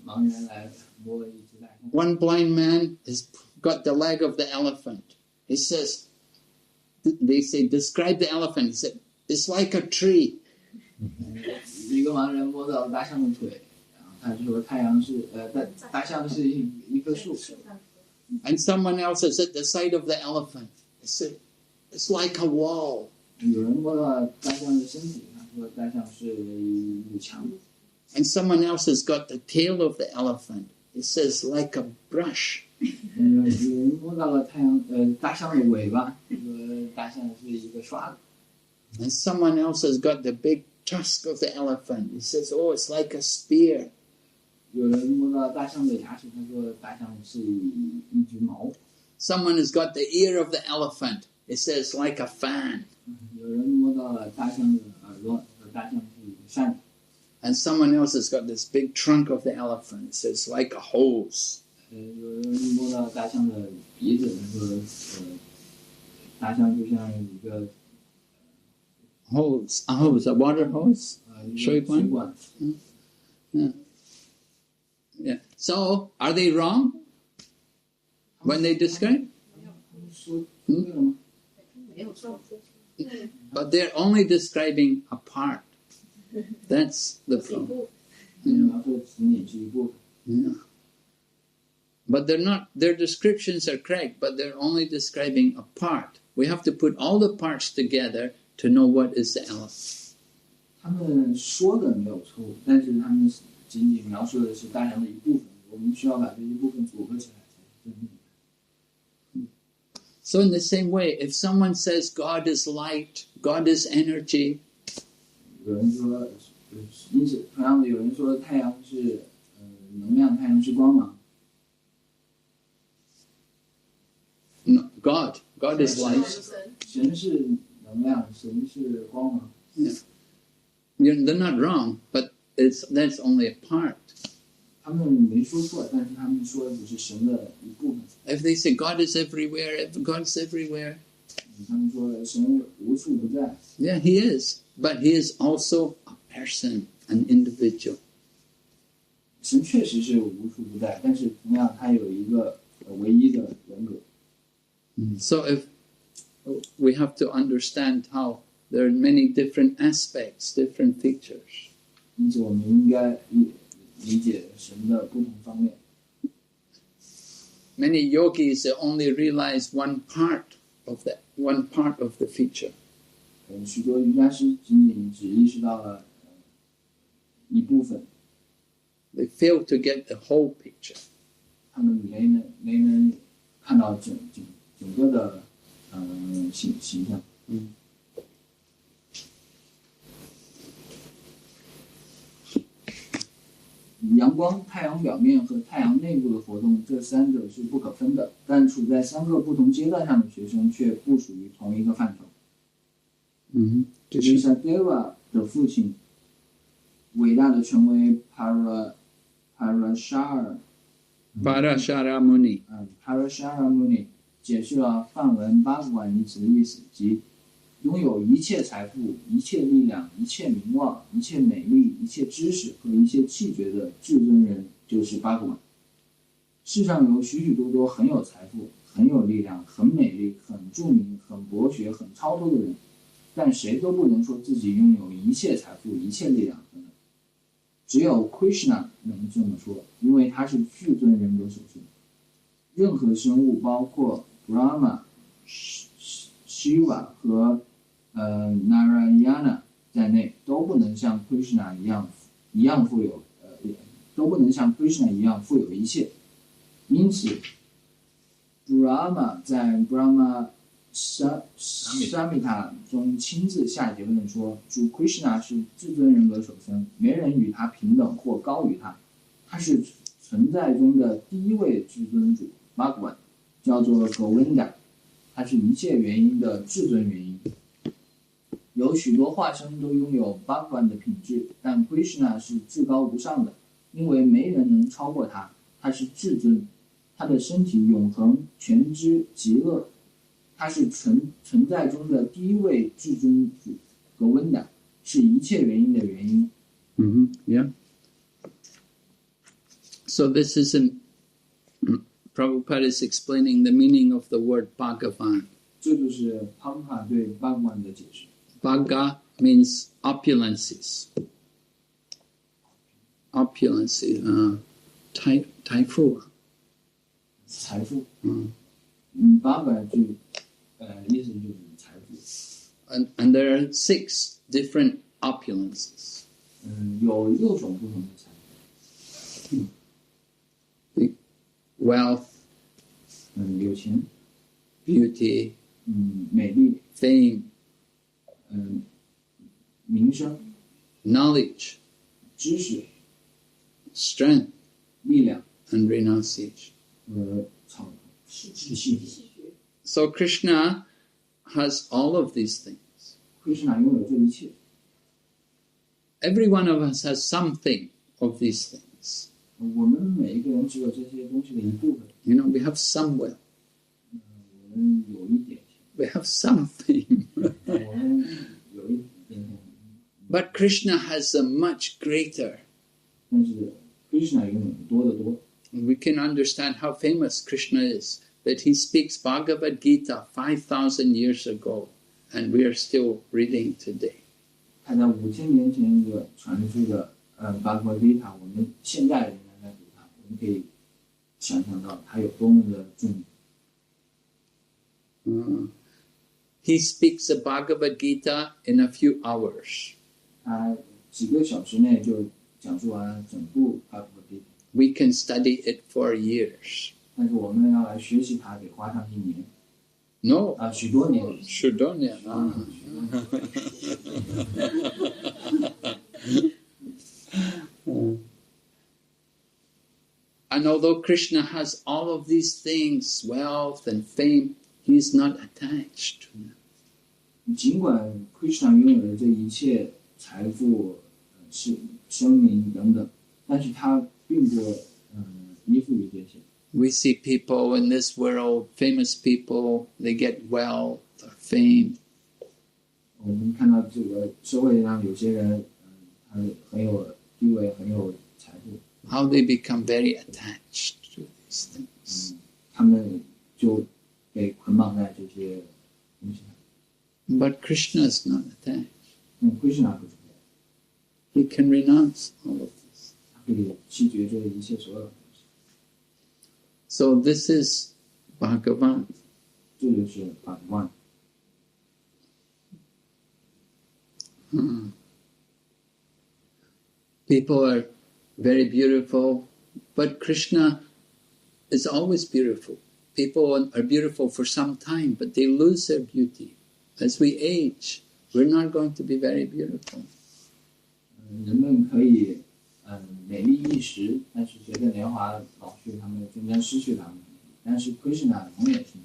盲人来摸一只大象。One blind man has got the leg of the elephant. He says, they say, describe the elephant. He said, it's like a tree. 一个盲人摸到大象的腿，然后他说太阳是大象是一棵树。And someone else is at the side of the elephant. He said, it's like a wall. 有人摸到大象的身体，他说大象是一堵墙。And someone else has got the tail of the elephant. It says like a brush. 有人摸到了大象的尾巴，说大象是一个刷子。 And someone else has got the big tusk of the elephant. He says, oh, it's like a spear. 有人摸到大象的牙齿，他说大象是一只矛。Someone has got the ear of the elephant. It says like a fan. 有人摸到了大象的耳朵，说大象是一个扇子。 And someone else has got this big trunk of the elephant. It says like a hose. 有人摸到大象的鼻子，他说大象就像一个 Hose. A hose, a water hose. 一个水管。 Yeah. So, are they wrong when they describe? 说对了吗？没有错。 But they're only describing a part. That's the problem. 描述仅仅是一部分。 Yeah. But they're not, their descriptions are correct, but they're only describing a part. We have to put all the parts together to know what is the elephant. 他们说的没有错误，但是他们仅仅描述的是大象的一部分，我们需要把这一部分组合起来才是真正的。 So in the same way, if someone says God is light, God is energy, 有人说，因此同样的，有人说太阳是能量，太阳是光芒。 no, God is light. 神是能量，神是光芒。 They're not wrong, but that's only a part. 他们没说错，但是他们说的只是神的一部分。 If they say God is everywhere, if God's everywhere, 他们说神无处不在， yeah, He is. But He is also a person, an individual. 神确实是无处不在，但是同样他有一个唯一的人格。 So if we have to understand how there are many different aspects, different features. 因此，我们应该理解神的不同方面。 Many yogis they only realize one part of the feature. 许多瑜伽师仅仅只意识到了一部分， They fail to get the whole picture. 他们没能看到整个的形象。阳光、太阳表面和太阳内部的活动，这三者是不可分的，但处在三个不同阶段上的学生却不属于同一个范畴。Kashadesh 的父亲，伟大的权威 Parashara Muni. Parashara Muni 解释了梵文八股丸一词的意思，即拥有一切财富、一切力量、一切名望、一切美丽、一切知识和一切气绝的至尊人，就是八股丸。世上有许许多多很有财富、很有力量、很美丽、很著名、很博学、很超脱的人，但谁都不能说自己拥有一切财富、一切力量等等。只有 Krishna 能这么说，因为他是至尊人格首身。任何生物，包括 Brahma、Shiva 和Narayana 在内，都不能像 Krishna 一样富有，都不能像 Krishna 一样富有一切。因此 ，Brahma 在 Brahma Samhita 中亲自下结论说，主 Krishna 是至尊人格首身，没人与他平等或高于他，他是存在中的第一位至尊主 Bhagavan， 叫做 Govinda， 他是一切原因的至尊原因。有许多化身都拥有 Bhagavan 的品质，但 Krishna 是至高无上的，因为没人能超过他，他是至尊，他的身体永恒、全知、极乐，他是存在中的第一位至尊主格温达，是一切原因的原因。Yeah. So this is Prabhupada is explaining the meaning of the word Bhagavan. 这就是帕帕对 Bhagavan 的解释。Bhaga means opulences. Opulences, 财富。财富。Bhagavan 就意思就是财富。And there are 6 different opulences. 有6种不同的财富。Wealth, 有钱 beauty, 美丽 fame, 名声 knowledge, 知识 strength, 力量 and renunciation. 和气质。 So Krishna has all of these things. Krishna 拥有这一切。 Every one of us has something of these things. 我们每一个人只有这些东西的一部分。You know, we have some wealth. 我们有一点钱。We have something. 我们有一点钱。But Krishna has a much greater. 但是 Krishna 拥有多得多。We can understand how famous Krishna is, that he speaks Bhagavad Gita 5,000 years ago, and we are still reading today. 他在5000年前一个传出的Bhagavad Gita， 我们现在仍然在读它，我们可以想象到它有多么的著名。He speaks the Bhagavad Gita in a few hours. 他几个小时内就讲述完整部 Bhagavad Gita。 We can study it for years. 但是我们要来学习它，得花上1年。No. 许多年。Shudonya. And although Krishna has all of these things, wealth and fame, he is not attached to them. 尽管 Krishna 拥有了这一切财富、声名等等，但是他并不依附于这些。We see people in this world, famous people, they get wealth or fame. 我们看到这个社会上有些人，他很有地位，很有财富。How they become very attached to these things. 他们就被捆绑在这些东西上。But Krishna is not attached. Krishna 不是这样。He can renounce all of this. 他可以弃绝这一切所有的东西。So this is Bhagavan. 这就是 Bhagavan。People are very beautiful, but Krishna is always beautiful. People are beautiful for some time, but they lose their beauty. As we age, we're not going to be very beautiful. 人们可以美丽一时，但是随着年华老去，他们渐渐失去他们。但是 Krishna 永远是美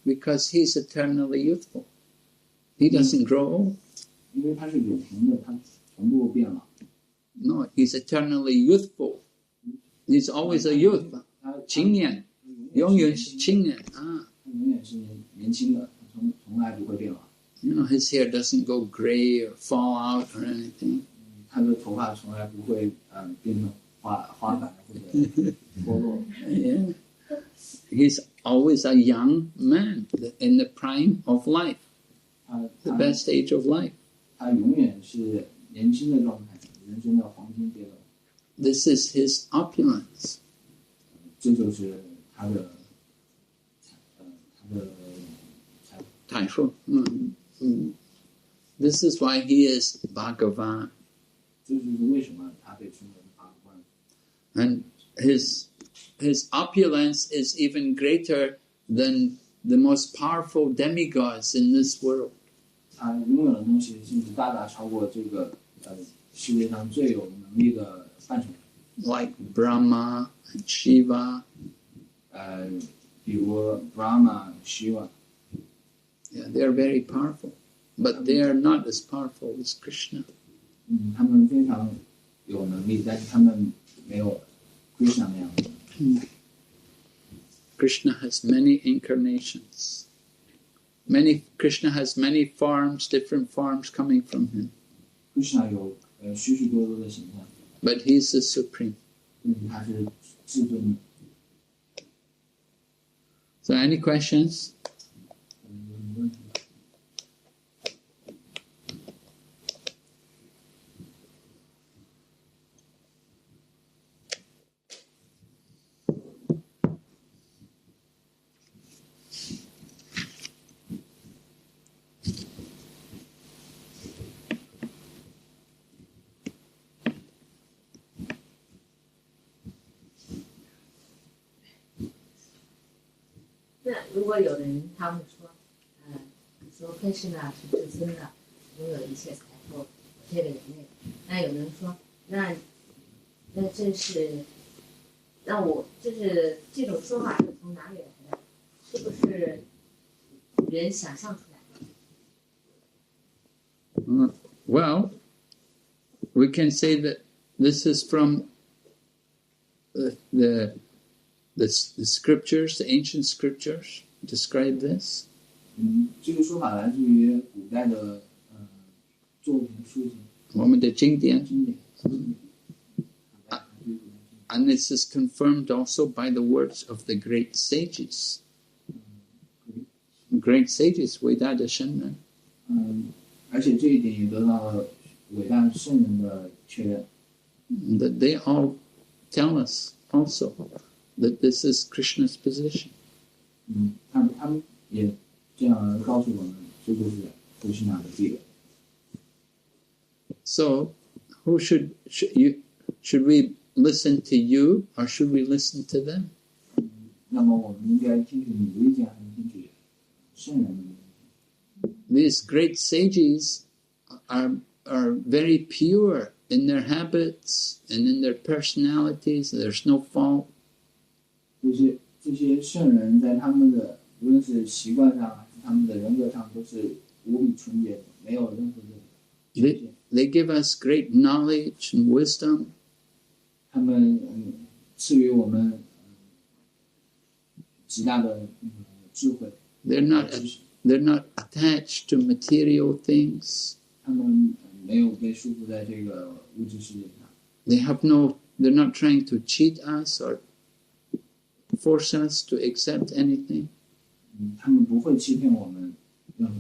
丽。Because he's eternally youthful. He doesn't grow old. 因为他是永恒的，他从不变老。No, he's eternally youthful. He's always a youth. 青年，永远是青年啊。他永远是年轻的，他从来不会变老。You know, his hair doesn't go gray or fall out or anything. 他的头发从来不会变成花白或者脱落。Yeah. He's always a young man in the prime of life, the best age of life. 他永远是年轻的状态，人生的黄金阶段。This is his opulence. 这就是他的财富。This is why he is Bhagavan. 这就是为什么他被称为Bhagavan。And his opulence is even greater than the most powerful demigods in this world. 他拥有的东西甚至大大超过这个世界上最有能力的范畴。Like Brahma and Shiva. 比如 Brahma、Shiva。Yeah, they are very powerful, but they are not as powerful as Krishna. 他们非常有能力，但是他们没有 Krishna 那样的。Krishna has many incarnations. Krishna has many forms, different forms coming from him. Krishna 有许许多多的形象， But he's the supreme. 他是至尊的。 So any questions? 有什么问题？那如果有人他们说，说克什纳是至尊的，拥有一切财富，这个人类，那有人说，那这是，那我就是这种说法是从哪里来的？是不是人想象出来的？ Well, we can say that this is from the scriptures, the ancient scriptures describe this. 这个说法来自于古代的作品书籍。我们的经典。经典。And this is confirmed also by the words of the great sages. Great sages, 伟大的圣人。而且这一点也得到了伟大圣人的确认。That they all tell us also that this is Krishna's position. 他们也这样告诉我们，这就是Krishna的地位。So, who should we listen to you or should we listen to them? 那么我们应该听取你的意见，还是听取圣人的意见？ These great sages are very pure in their habits and in their personalities. There's no fault. 这些圣人在他们的无论是习惯上还是他们的人格上都是无比纯洁的，没有任何的缺陷。They give us great knowledge and wisdom. 他们赐予我们极大的智慧。They're not attached to material things. 他们没有被束缚在这个物质世界上。They're not trying to cheat us or force us to accept anything. 他们不会欺骗我们任何。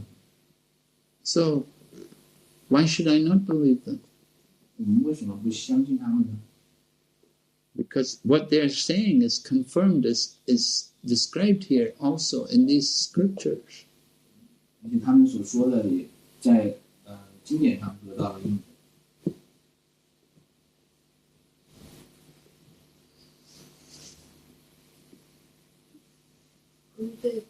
So, why should I not believe them? 我们为什么不相信他们呢？ Because what they're saying is confirmed, is described here also in these scriptures. 而且他们所说的也在经典上得到了印证。对，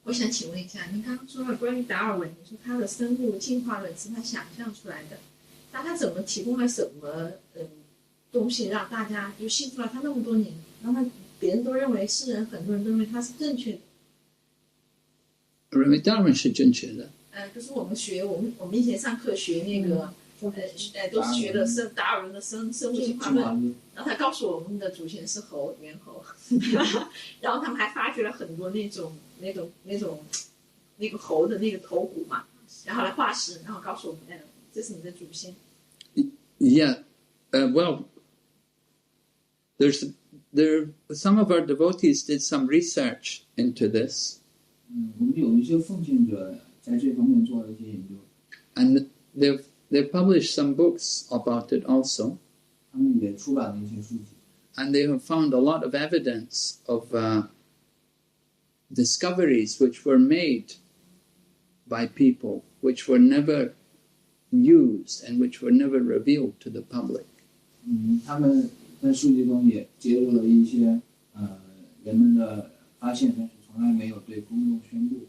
我想请问一下，您刚刚说了关于达尔文，你说他的生物进化论是他想象出来的，那他怎么提供了什么东西让大家就信服了他那么多年，然后别人都认为世人很多人都认为他是正确的。认为达尔文是正确的。就是我们以前上课学那个都是学的是达尔文的生物进化论，然后他告诉我们的祖先是猿猴，然后他们还发掘了很多那个猴的那个头骨嘛，然后来化石，然后告诉我们，这是你的祖先。Yeah, well, some of our devotees did some research into this. 我们有一些奉献者在这方面做了一些研究。And they've published some books about it also. 他们也出版了一些书籍。And they have found a lot of evidence of discoveries which were made by people, which were never used and which were never revealed to the public. 他们在书籍中也揭露了一些人们的发现，但是从来没有对公众宣布。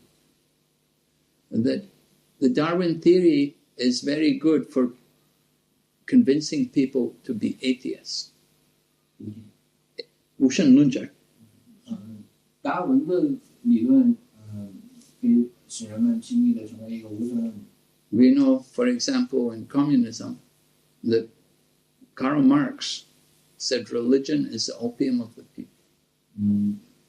That the Darwin theory is very good for convincing people to be atheists. 无神论者。达尔文的理论可以使人们轻易地成为一个无神论者。We know, for example, in communism, that Karl Marx said religion is the opium of the people.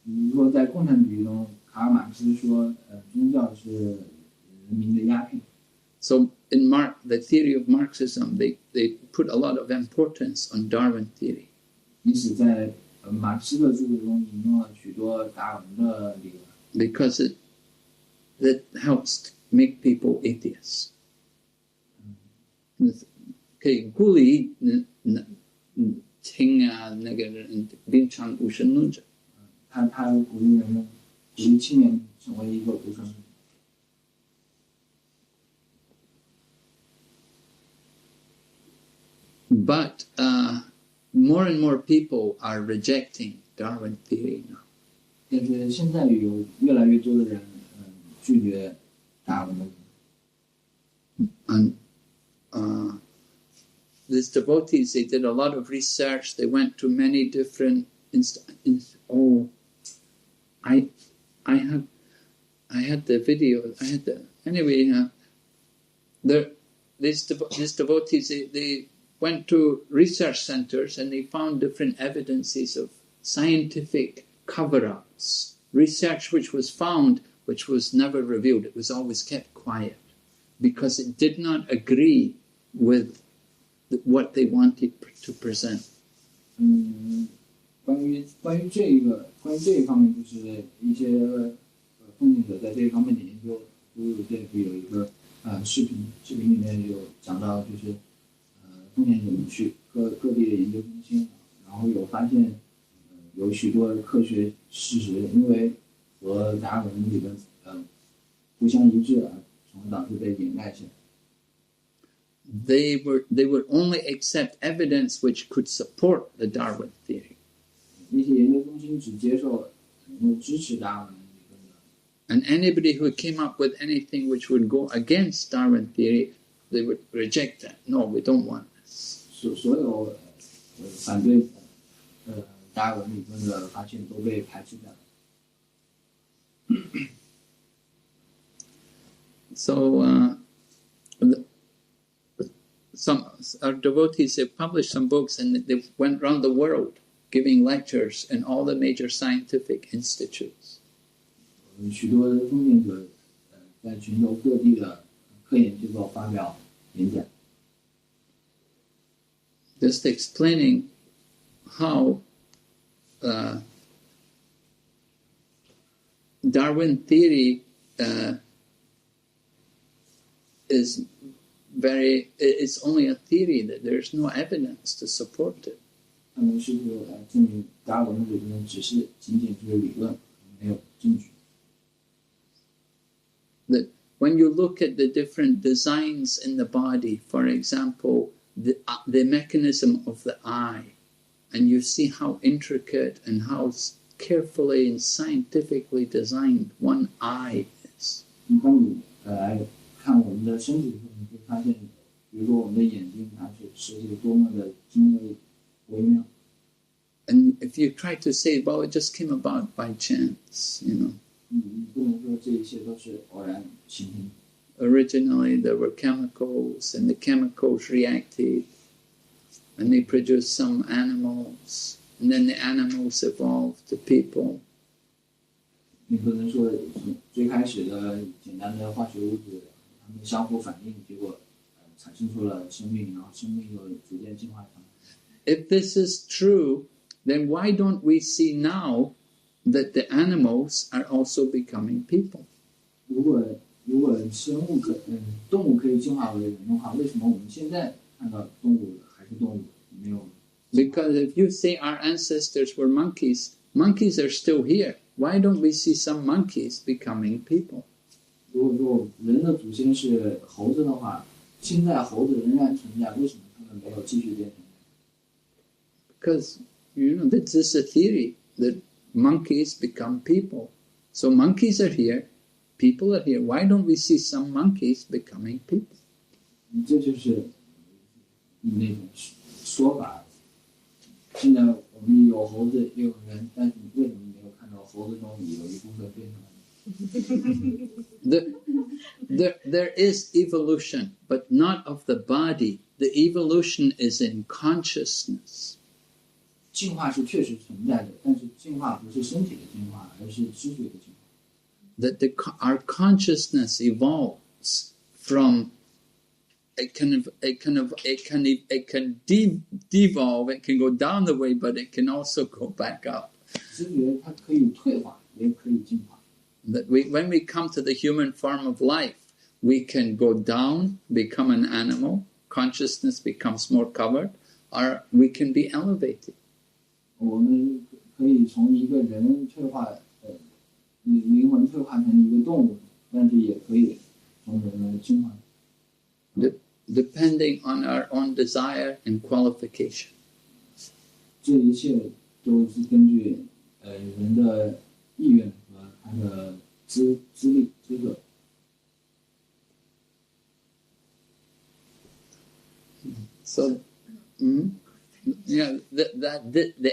比如说在共产主义中，卡尔马克思说，宗宗教是人民的鸦片。So in the theory of Marxism, they put a lot of importance on Darwin theory. 因此在马克思的著作中引用了许多达尔文的理论。Because it helps make people atheists. 可以鼓励青啊那个人变成无神论者。他鼓励人们，鼓励青年成为一个无神论者。But more and more people are rejecting Darwin theory now. 但是现在有越来越多的人拒绝达尔文的。And these devotees, they did a lot of research. They went to many different I had the video. These devotees, they went to research centers and they found different evidences of scientific cover-ups. Research which was found, which was never revealed. It was always kept quiet because it did not agree with what they wanted to present. 关于这一方面，就是一些奉行者在这一方面的研究，有一个视频里面有讲到，就是奉行者们去各地的研究中心，然后有发现有许多科学事实，因为和达尔文理论不相一致而从而导致被掩盖起来。They would only accept evidence which could support the Darwin theory. 一些研究中心只接受能够支持达尔文理论的。And anybody who came up with anything which would go against Darwin theory, they would reject that. No, we don't want this. 所有反对达尔文理论的发现都被排斥掉了。So some our devotees have published some books and they went around the world giving lectures in all the major scientific institutes. 许多奉行者在全球各地的科研机构发表演讲。Just explaining how Darwin theory it's only a theory, that there's no evidence to support it. 他们试图证明达尔文的理论只是仅仅是理论，没有证据。That when you look at the different designs in the body, for example, the mechanism of the eye, and you see how intricate and how carefully and scientifically designed one eye is. 当你来看我们的身体的时候，你会发现，比如说我们的眼睛，它是设计多么的精微微妙。And if you try to say, well, it just came about by chance, you know. 你不能说这一切都是偶然形成。Originally, there were chemicals, and the chemicals reacted, and they produced some animals, and then the animals evolved to people. 你不能说最开始的简单的化学物质，它们相互反应，结果产生出了生命，然后生命又逐渐进化成。If this is true, then why don't we see now that the animals are also becoming people? 如果动物可以进化为人的话，为什么我们现在看到动物还是动物，没有？ Because if you say our ancestors were monkeys, monkeys are still here. Why don't we see some monkeys becoming people? 如果说人的祖先是猴子的话，现在猴子仍然存在，为什么他们没有继续变成？ Because, this is a theory that monkeys become people. So monkeys are here, people are here. Why don't we see some monkeys becoming people? 这就是那种说法。现在我们有猴子，也有人，但是为什么没有看到猴子中有一部分变成人？ There is evolution, but not of the body. The evolution is in consciousness. 进化是确实存在的，但是进化不是身体的进化，而是知觉的进化。that our consciousness evolves from it can devolve, it can go down the way, but it can also go back up. 知觉它可以退化，也可以进化。That when we come to the human form of life, we can go down, become an animal, consciousness becomes more covered, or we can be elevated. 我们可以从一个人退化，灵魂退化成一个动物，但是也可以从人来进化。Depending on our own desire and qualification. 这一切都是根据人的意愿和他的资历资格。So, the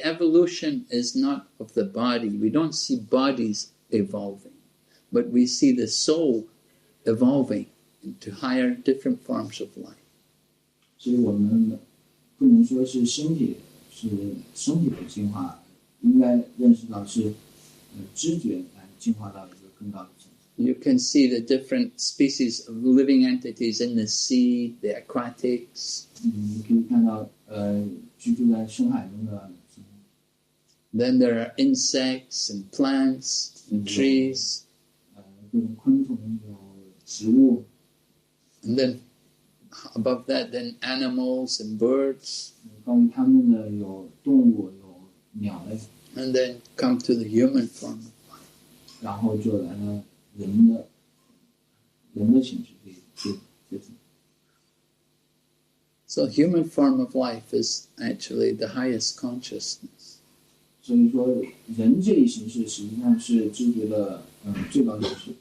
evolution is not of the body. We don't see bodies evolving, but we see the soul evolving into higher, different forms of life. 所以我们不能说是身体的进化，应该认识到是知觉来进化到一个更高的层次。You can see the different species of living entities in the sea, the aquatics. 你可以看到居住在深海中的生物。Then there are insects and plants and trees. 各种昆虫有植物。And then above that, then animals and birds. 高于它们的有动物，有鸟类。And then come to the human form of life. 然后就来了人的形式，这种。So human form of life is actually the highest consciousness. 所以说，人这一形式实际上是知觉的最高形式。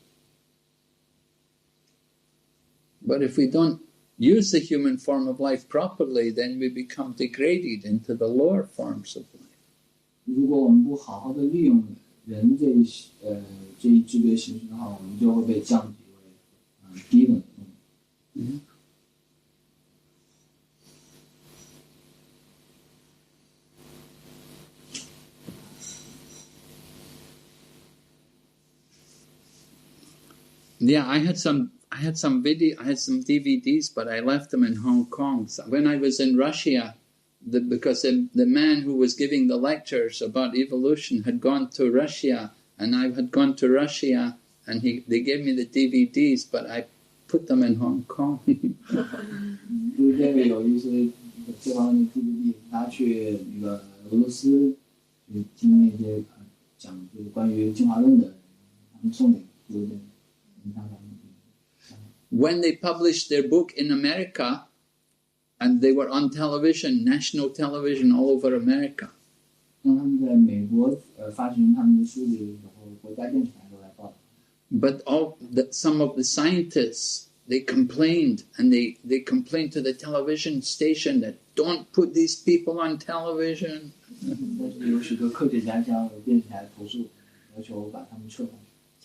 But if we don't use the human form of life properly, then we become degraded into the lower forms of life. 如果我们不好好的利用人这一知觉形式的话，我们就会被降级为低等的动物。Yeah, I had some DVDs, but I left them in Hong Kong. So when I was in Russia, because the man who was giving the lectures about evolution had gone to Russia, and I had gone to Russia, and they gave me the DVDs, but I put them in Hong Kong. 就是这个有意思，这方面 DVD 拿去那个俄罗斯去听那些讲就是关于进化论的人，他们送给读者。When they published their book in America, and they were on television, national television all over America. 当他们在美国发行他们的书的时候，国家电视台都来报道。But some of the scientists, they complained, and they complained to the television station that don't put these people on television. 但是有许多科学家向电视台投诉，要求把他们撤下去。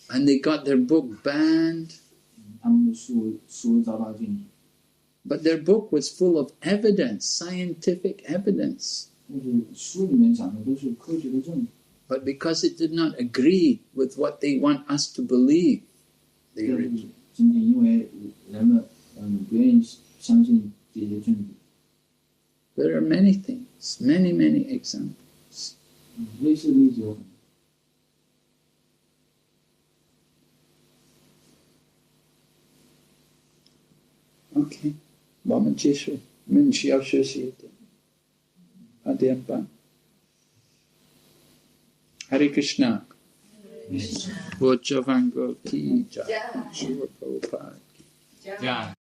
And they got their book banned. 他们的书遭到禁止。But their book was full of evidence, scientific evidence. 但是书里面讲的都是科学的证据。But because it did not agree with what they want us to believe, they 仅仅因为人们不愿意相信这些证据。There are many things, many examples. 类似的例子有很多。OK， 我们继续，我们需要学习一点。8点半。Hare Krishna。Bhojavanga ki jai. Shiva Prabhupada ki jai.